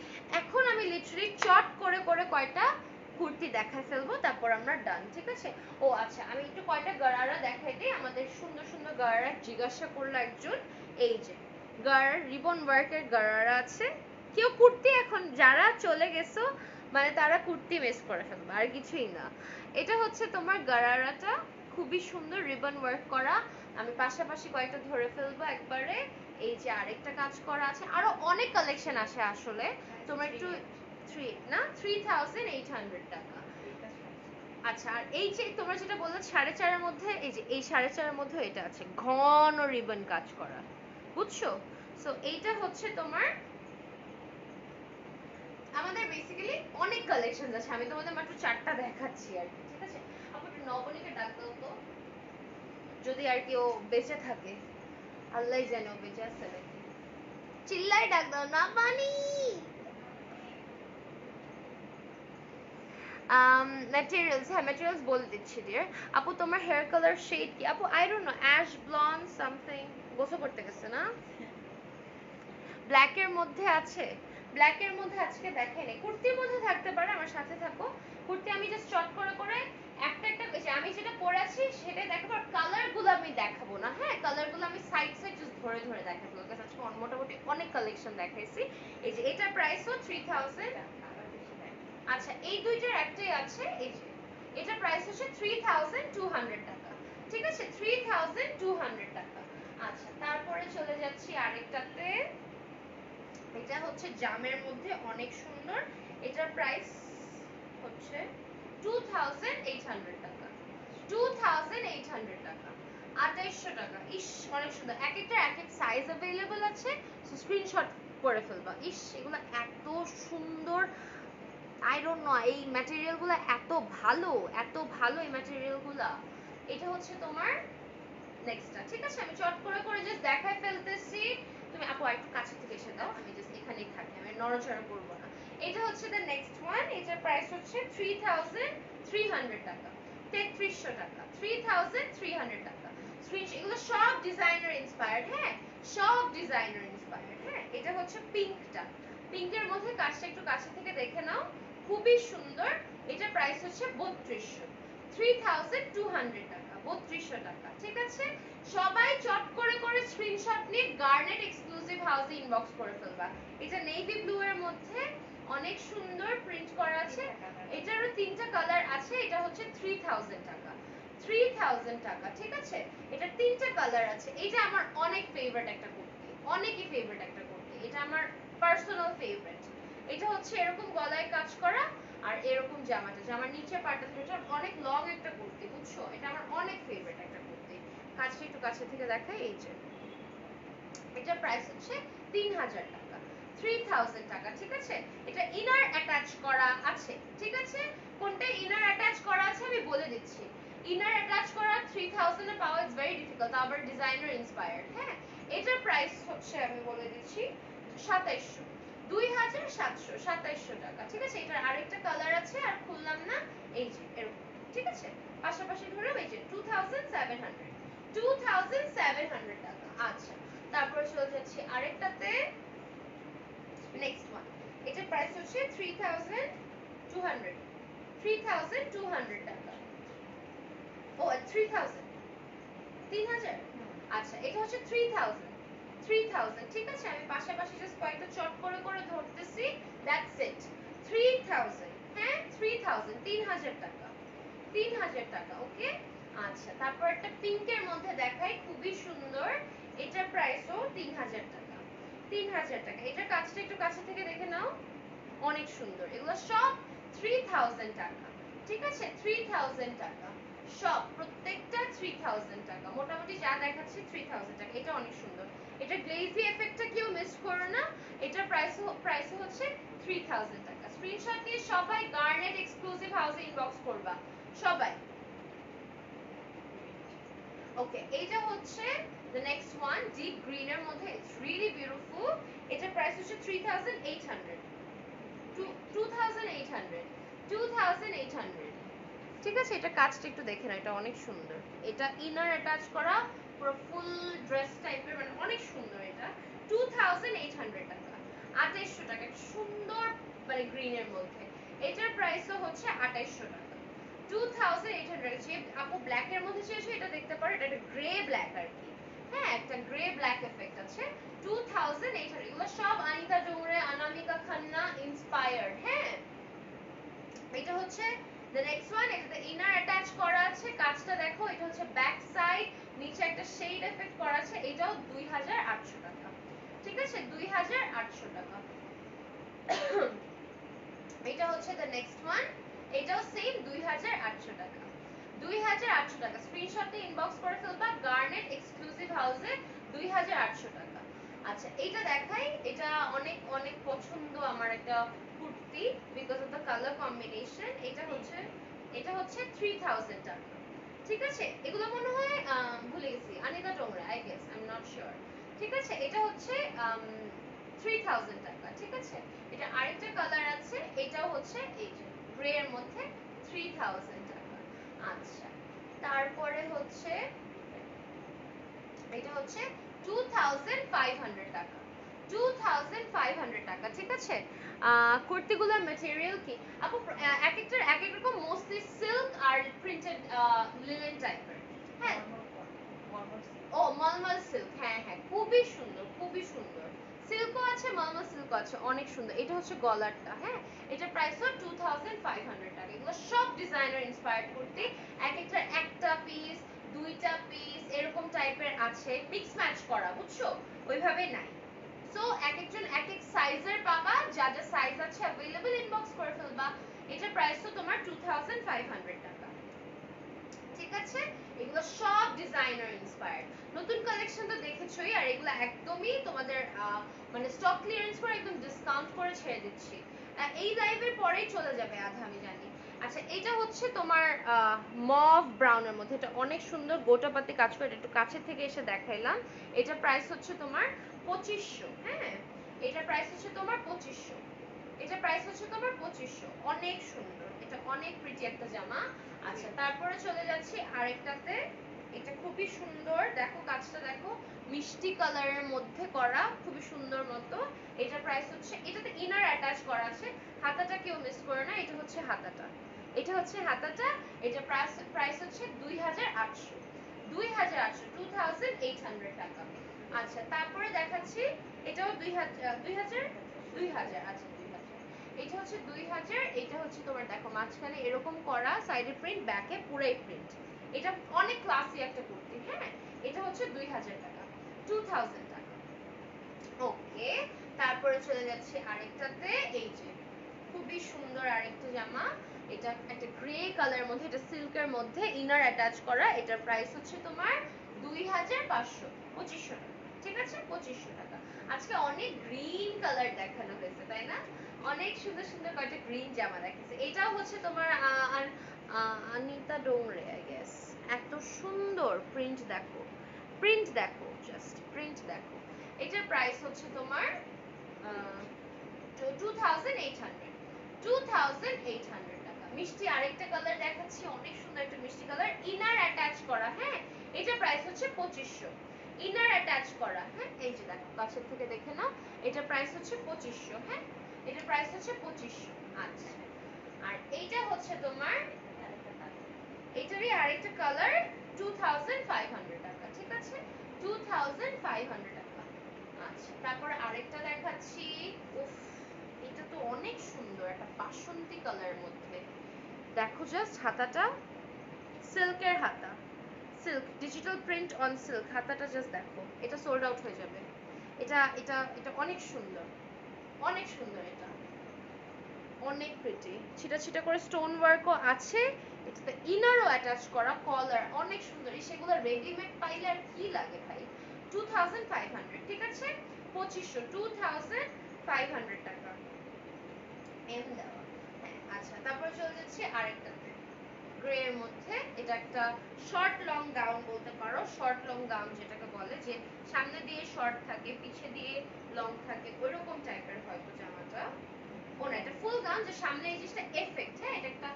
এখন আমি লিটারালি চট করে করে কয়টা কুর্তি দেখাই ফেলবো, তারপর আমরা ডান, ঠিক আছে? ও আচ্ছা, আমি একটু কয়টা গারারা দেখাই দিই। আমাদের সুন্দর সুন্দর গারারা জিজ্ঞাসা করলো একজন, এই যে গারার রিবন ওয়ার্কের গারারা আছে। কেউ কুর্তি, এখন যারা চলে গেছো মানে তারা কুর্তি মিস করে ফেলবে, আর কিছুই না। এটা হচ্ছে তোমার গারারাটা, খুবই সুন্দর রিবন ওয়ার্ক করা। আমি পাশাপাশি কয়েকটা ধরে ফেলবো একবারে। এই যে আরেকটা কাজ করা আছে, আরো অনেক কালেকশন আসে আসলে। তোমরা একটু 3800 টাকা। আচ্ছা, আর এই যে তোমরা যেটা বললে 4.5 এর মধ্যে, এই যে এই 4.5 এর মধ্যে এটা আছে ঘন রিবন কাজ করা, বুঝছো? সো এইটা হচ্ছে তোমার, আমাদের বেসিক্যালি অনেক কালেকশন আছে, আমি তোমাদের মাত্র 4টা দেখাচ্ছি আর কি, ঠিক আছে? আপু একটু নবনীকে ডাক দাও তো, যদি আর কেউ বেঁচে থাকে, আল্লাহই জানে ও বেঁচে আছে নাকি। চিল্লাই ডাক দাও না বানি। ম্যাটেরিয়ালস, হ্যাঁ ম্যাটেরিয়ালস বলে দিচ্ছি ডিয়ার। আপু তোমার হেয়ার কালার শেড কি? আপু I don't no, ash blonde something. গোসল করতে গেছে না? ব্ল্যাক এর মধ্যে আছে, ব্ল্যাক এর মধ্যে আজকে দেখাই নাই। কুর্তির মধ্যে থাকতে পারে, আমার সাথে থাকো। কুর্তি আমি জাস্ট চট করে করে একটা একটা, আমি যেটা পরেছি সেটাই দেখাবো, আর কালার গুলো আমি দেখাবো না, হ্যাঁ? কালার গুলো আমি সাইড সাইড জাস্ট ধরে ধরে দেখাবো, বিকজ আজকে মোটামুটি অনেক কালেকশন দেখাইছি। এই যে এটার প্রাইসও 3000। আচ্ছা, এই দুইটার একটাই আছে, এই যে এটার প্রাইস হচ্ছে 3200 টাকা, ঠিক আছে? 3200 টাকা। আচ্ছা, তারপরে চলে যাচ্ছি আরেকটাতে। এটা হচ্ছে জামের মধ্যে অনেক সুন্দর। এটার প্রাইস হচ্ছে 2800 টাকা। 2800 টাকা, 2800 টাকা। ইস, অনেক সুন্দর। এক একটা এক এক সাইজ अवेलेबल আছে, সো স্ক্রিনশট করে ফেলবা। ইস, এগুলো এত সুন্দর, আই ডোন্ট নো, এই ম্যাটেরিয়ালগুলো এত ভালো, এত ভালো এই ম্যাটেরিয়ালগুলো। এটা হচ্ছে তোমার নেক্সটটা, ঠিক আছে? আমি চট করে করে জাস্ট দেখাই ফেলতেছি। তুমি আপু একটু কাছে থেকে এসে দাও, আমি জাস্ট এখানেই থাকি, আমি নড়াচড়া করব না। এটা হচ্ছে দ্য নেক্সট ওয়ান। এটার প্রাইস হচ্ছে 3300 টাকা, 3300 টাকা, 3300 টাকা। এগুলো সব ডিজাইনার ইন্সপায়ার্ড, হ্যাঁ, সব ডিজাইনার ইন্সপায়ার্ড, হ্যাঁ। এটা হচ্ছে পিঙ্কটা, পিঙ্কের মধ্যে কাজটা একটু কাছে থেকে দেখে নাও, খুবই সুন্দর। এটার প্রাইস হচ্ছে 3200, 3200 টাকা, 3200 টাকা, ঠিক আছে? সবাই চট করে করে স্ক্রিনশট নিয়ে গার্নেট এক্সক্লুসিভ হাউসে ইনবক্স করে ফেলবা। এটা নেভি ব্লু এর মধ্যে অনেক সুন্দর প্রিন্ট করা আছে। এটারও 3টা কালার আছে। এটা হচ্ছে 3000 টাকা, 3000 টাকা, ঠিক আছে? এটা 3টা কালার আছে। এটা আমার অনেক ফেভারিট একটা কুর্তি, অনেকই ফেভারিট একটা কুর্তি। এটা আমার পার্সোনাল ফেভারিট। এটা হচ্ছে এরকম গলায় কাজ করা, আর এরকম জামার নিচে পার্টটা, এটা অনেক লং একটা কুর্তি, বুঝছো? এটা আমার অনেক ফেভারিট একটা কুর্তি। কাজটা একটু কাছে থেকে দেখাই, এই যে এটার প্রাইস হচ্ছে 3000 টাকা, 3000 টাকা, ঠিক আছে? এটা ইনার অ্যাটাচ করা আছে, ঠিক আছে? কোনটা ইনার অ্যাটাচ করা আছে আমি বলে দিচ্ছি। ইনার অ্যাটাচ করা 3000 এ পাওয়া ইজ ভেরি ডিফিকাল্ট, আবার ডিজাইনার ইন্সপায়ার্ড, হ্যাঁ। এটার প্রাইস হচ্ছে আমি বলে দিচ্ছি 2700, 2700, 2700 টাকা, ঠিক আছে? এটার আরেকটা কালার আছে, আর খুললাম না, এই যে এরকম, ঠিক আছে? পাশাপাশি ধরে এই যে 2700, 2700 টাকা। আচ্ছা, তারপরে চলে যাচ্ছি আরেকটাতে, নেক্সট ওয়ান। এটার প্রাইস হচ্ছে 3200, 3200 টাকা। ও 3000, 3000। আচ্ছা, এটা হচ্ছে 3000, 3000, ঠিক আছে? আমি পাশাপাশি জাস্ট কয়েকটা চট করে করে ধরতেছি, দ্যাটস ইট। 3000, হ্যাঁ 3000, 3000 টাকা, 3000 টাকা, ওকে। আচ্ছা, তারপর একটা পিঙ্কের মধ্যে দেখাই, খুবই সুন্দর। এটার প্রাইসও 3000 টাকা, 3000 টাকা। এটার কাজটা একটু কাছে থেকে দেখে নাও, অনেক সুন্দর। এগুলো সব 3000 টাকা, ঠিক আছে? 3000 টাকা, সব প্রত্যেকটা 3000 টাকা, মোটামুটি যা দেখাচ্ছি 3000 টাকা। এটা অনেক সুন্দর, এটা গ্লেজি এফেক্টটা কেউ মিস করো না। এটার প্রাইস হচ্ছে 3000 টাকা। স্ক্রিনশট নিয়ে সবাই গার্নেট এক্সক্লুসিভ হাউসে ইনবক্স করবা সবাই। ওকে, এইটা হচ্ছে the next one, deep green এর মধ্যে, it's really beautiful। এটার প্রাইস হচ্ছে 3800, 2800, 2800। ঠিক আছে, এটা কাজটা একটু দেখে নাও, এটা অনেক সুন্দর। এটা ইনার অ্যাটাচ করা, পুরো ফুল ড্রেস টাইপের, মানে অনেক সুন্দর। এটা 2800 টাকা, 2800 টাকা, সুন্দর মানে গ্রিনের মধ্যে। এটার প্রাইসও হচ্ছে 2800 টাকা, 2800। যে আপু ব্ল্যাক এর মধ্যে চেয়েছো এটা দেখতে পারো, এটা একটা গ্রে ব্ল্যাক আর কি। হ্যাঁ, একটা গ্রে ব্ল্যাক এফেক্ট আছে। 2800। এগুলো সব আনিতা ডোংরে, অনামিকা খান্না ইন্সপায়ার্ড। হ্যাঁ, এটা হচ্ছে the next one। এটাতে ইনার অ্যাটাচ করা আছে, কাজটা দেখো। এটা হচ্ছে ব্যাক সাইড, নিচে একটা শেড এফেক্ট করা আছে। এটাও 2800 টাকা। ঠিক আছে, 2800 টাকা। এটা হচ্ছে the next one, এটাও সেম 2800 টাকা, 2800 টাকা। স্ক্রিনশটে ইনবক্স করে ফেলবা গার্নেট এক্সক্লুসিভ হাউসে, 2800 টাকা। আচ্ছা, এটা দেখাই, এটা অনেক অনেক পছন্দ আমার একটা kurti, because of the colour combination. এটা হচ্ছে 3000 টাকা। ঠিক আছে, এগুলো মনে হয় ভুলে গেছি, Anita Dongra, I guess, I am not sure. ঠিক আছে, এটা হচ্ছে 3000 টাকা। ঠিক আছে, এটা আরেকটা কালার আছে, এটাও হচ্ছে এই যে গ্রে এর মধ্যে, 3000 টাকা। আচ্ছা, তারপরে হচ্ছে এটা হচ্ছে 2500 টাকা, 2500 টাকা। ঠিক আছে, কুর্তিগুলোর ম্যাটেরিয়াল কি আপু? এক একটার এক এক রকম, মোস্টলি সিল্ক আর প্রিন্টেড লিনেন টাইপের। হ্যাঁ, ও মলমল সিল্ক, হ্যাঁ হ্যাঁ, খুবই সুন্দর, খুবই সুন্দর। সিল্কও আছে, মলমল সিল্কও আছে, অনেক সুন্দর। এটা হচ্ছে গলারটা। হ্যাঁ, এটার প্রাইস হলো 2500 টাকা। এগুলো সব ডিজাইনার ইন্সপায়ার্ড করতে, এক একটার একটা পিস, দুইটা পিস এরকম টাইপের আছে, মিক্স ম্যাচ করা, বুঝছো, ওইভাবে নাই। সো এক একজন এক এক সাইজের পাবা, যা যা সাইজ আছে অ্যাভেলেবল ইনবক্স করে ফেলবা। এটার প্রাইস তো তোমার 2500 টাকা। ঠিক আছে, এগুলো সব ডিজাইনার ইন্সপায়ার্ড। নতুন কালেকশন তো দেখেছোই, আর এগুলো একদমই তোমাদের মানে স্টক ক্লিয়ারেন্স করে একদম ডিসকাউন্ট করে ছেড়ে দিচ্ছি। এই লাইভের পরেই চলে যাবে আধা, আমি জানি। আচ্ছা, এটা হচ্ছে তোমার মভ ব্রাউনের মধ্যে, এটা অনেক সুন্দর গোটাপাতি কাজ করে, একটু কাছের থেকে এসে দেখাইলাম। এটা প্রাইস হচ্ছে তোমার 2500। হ্যাঁ, এটা প্রাইস হচ্ছে তোমার 2500। এটা প্রাইস হচ্ছে তোমার 2500। অনেক সুন্দর, এটা অনেক প্রিটি একটা জামা। আচ্ছা, তারপরে চলে যাচ্ছি আরেকটাতে। এটা খুবই সুন্দর, দেখো কাজটা দেখো, মিষ্টি কালারের মধ্যে করা, খুবই সুন্দর মতো। এটার প্রাইস হচ্ছে, এটাতে ইনার অ্যাটাচ করা আছে, হাতাটা কেউ মিস করে না। এটা হচ্ছে হাতাটা, এটা হচ্ছে হাতাটা। এটা প্রাইস হচ্ছে 2800, 2800, 2800 টাকা। আচ্ছা, তারপরে দেখাচ্ছি, এটাও 2000, 2000, 2000। আচ্ছা, 2000। এটা হচ্ছে 2000। এটা হচ্ছে তোমার দেখো মাঝখানে এরকম করা, সাইডে প্রিন্ট, ব্যাকে পুরাই প্রিন্ট। এটা অনেক ক্লাসি একটা কুর্তি। হ্যাঁ, এটা হচ্ছে 2000 টাকা, 2000 টাকা। ওকে, তারপরে চলে যাচ্ছে আরেকটাতে। এই যে খুবই সুন্দর আরেকটা জামা, এটা একটা গ্রে কালারের মধ্যে, এটা সিল্কের মধ্যে ইনার অ্যাটাচ করা। এটার প্রাইস হচ্ছে তোমার 2500, 2500 টাকা। ঠিক আছে, 2500 টাকা। আজকে অনেক গ্রিন কালার দেখানো হয়েছে, তাই না? অনেক সুন্দর সুন্দর কয়েকটা গ্রিন জামা দেখাচ্ছে। এটাও হচ্ছে তোমার অনিতা ডোংরে, আই গেস। এত সুন্দর প্রিন্ট দেখো, প্রিন্ট দেখো, জাস্ট প্রিন্ট দেখো। এটার প্রাইস হচ্ছে তোমার 2800, 2800 টাকা। মিষ্টি আরেকটা কালার দেখাচ্ছি, অনেক সুন্দর একটা মিষ্টি কালার, ইনার অ্যাটাচ করা। হ্যাঁ, এটার প্রাইস হচ্ছে 2500, ইনার অ্যাটাচ করা। হ্যাঁ, এই যে দেখো কাছের থেকে দেখে নাও, এটার প্রাইস হচ্ছে 2500। হ্যাঁ, এটার প্রাইস হচ্ছে 2500। আচ্ছা, আর এইটা হচ্ছে তোমার, এটারই আরেকটা কালার, 2500 টাকা। ঠিক আছে, 2500 টাকা। আচ্ছা, তারপর আরেকটা দেখাচ্ছি। উফ, এটা তো অনেক সুন্দর, একটা বাসন্তী কালারের মধ্যে। দেখো জাস্ট হাতাটা, সিল্কের হাতা, silk digital print on silk হাতাটা, জাস্ট দেখো। এটা সোল্ড আউট হয়ে যাবে। এটা এটা এটা অনেক সুন্দর, অনেক সুন্দর। এটা অনেক প্রিটি, ছিটা ছিটা করে স্টোন ওয়ার্কও আছে। এটাতে ইনারও অ্যাটাচ করা, কলার অনেক সুন্দর। সেগুলো রেডিমেড পাইলে আর কি লাগে ভাই। 2500, ঠিক আছে 2500, 2500 টাকা এম দেওয়া। হ্যাঁ আচ্ছা, তারপর চলে যাচ্ছে আরেকটাতে গ্রে এর মধ্যে। এটা একটা শর্ট লং গাউন বলতে পারো, শর্ট লং গাউন যেটাকে বলে, যে সামনে দিয়ে শর্ট থাকে পিছে দিয়ে লং থাকে, ওইরকম টাইপের হয়তো জামাটা। ও না, এটা ফুল গাউন, যে সামনে এই জিনিসটা এফেক্ট। হ্যাঁ, এটা একটা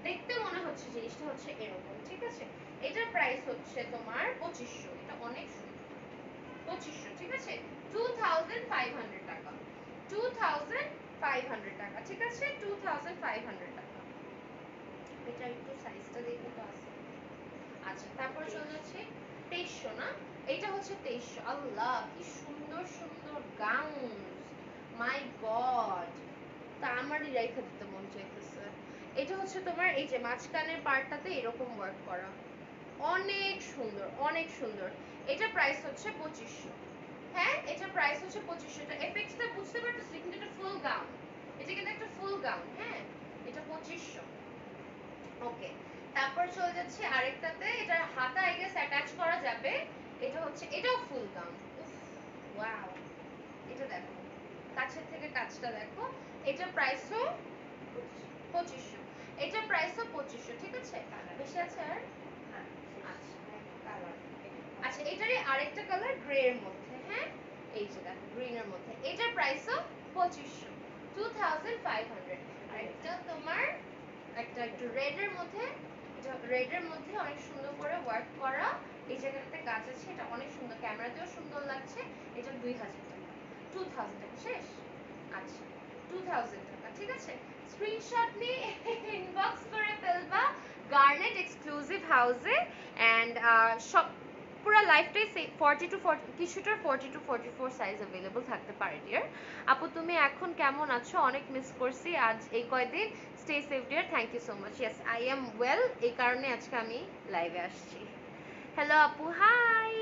দেখতে মনে হচ্ছে জিনিসটা হচ্ছে এরকম, ঠিক আছে। এটার প্রাইস হচ্ছে তোমার 2500। এটা অনেক সুন্দর, 2500, ঠিক আছে 2500 টাকা, 2500 টাকা, ঠিক আছে 2500 টাকা। এটা একটু সাইজটা দেখে তো আছে। আচ্ছা, তারপর চলে যাচ্ছে 2300 না, এটা হচ্ছে 2300। আল্লাহ কি সুন্দর সুন্দর গাউন, মাই গড, তা আমারই রেখে দিতে মন চাইতেছে। এটা হচ্ছে তোমার এই যে মাঝখানের পার্টটাতে এরকম ওয়ার্ক করা, অনেক সুন্দর অনেক সুন্দর। এটা প্রাইস হচ্ছে 2500। হ্যাঁ, এটা প্রাইস হচ্ছে 2500। এটা এফেক্টসটা বুঝতে পারতেছো, কিন্তু এটা ফুল গাউন, এটা কিন্তু একটা ফুল গাউন। হ্যাঁ, এটা 2500। ওকে, তারপর চলে যাচ্ছে আরেকটাতে, এটা হাতা আই গেস অ্যাটাচ করা যাবে। এটা হচ্ছে, এটাও ফুল গাউন। উফ ওয়াও, এটা দেখো কাছের থেকে কাজটা দেখো। এটার প্রাইসও 2500। এটার প্রাইসও 2500, ঠিক আছে। বেশি আছে আর? আচ্ছা, এটারই আরেকটা কালার গ্রে এর মধ্যে। হ্যাঁ, এই যে দেখো গ্রিন এর মধ্যে। এটার প্রাইসও 2500, 2500। আর এটা তোমার একটা একটু রেড এর মধ্যে, এটা রেড এর মধ্যে অনেক সুন্দর করে ওয়ার্ক করা। এই জায়গাটাতে কাজ আছে, এটা অনেক সুন্দর, ক্যামেরাতেও সুন্দর লাগছে। এটা 2000 টাকা, 2000 টাকা শেষ। আচ্ছা, 2000 টাকা, ঠিক আছে। স্ক্রিনশট নিয়ে ইনবক্স করে ফেলবা গার্নেট এক্সক্লুসিভ হাউসে। এন্ড সব পুরো লাইফটাই 40 টু 40, কিছুটার 40 টু 44 সাইজ अवेलेबल থাকতে পারে ডিয়ার। আপু তুমি এখন কেমন আছো? অনেক মিস করছি আজ এই কয়দিন। Stay safe dear, thank you so much. Yes, I am well, এই কারণে আজকে আমি লাইভে আসছি। হ্যালো আপু, হাই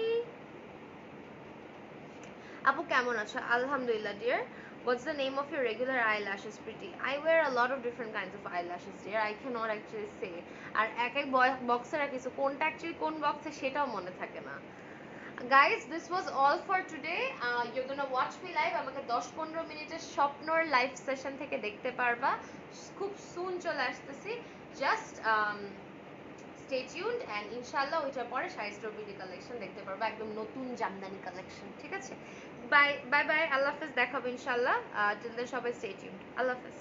আপু, কেমন আছো? আলহামদুলিল্লাহ deer. What's the name of your regular eyelashes, pretty? I wear a lot of different kinds of eyelashes, dear. I cannot actually say. আর এক এক বক্সে রাখি, সো কোনটা অ্যাকচুয়ালি কোন বক্সে সেটাও মনে থাকে না। Guys, this was all for today. You're gonna watch me live. আমাকে 10-15 মিনিটের স্বপ্নর লাইভ সেশন থেকে দেখতে পারবা। খুব সুন চলে আসতেছি। জাস্ট স্টে টিউনড এন্ড ইনশাআল্লাহ ওইটার পরে শাইস্টার বিডি কালেকশন দেখতে পারবা, একদম নতুন জামদানি কালেকশন, ঠিক আছে। বাই বাই বাই, আল্লাহ হাফেজ, দেখা হবে ইনশাআল্লাহ। টিল দেন সবাই স্টে টিউনড, আল্লাহ হাফেজ।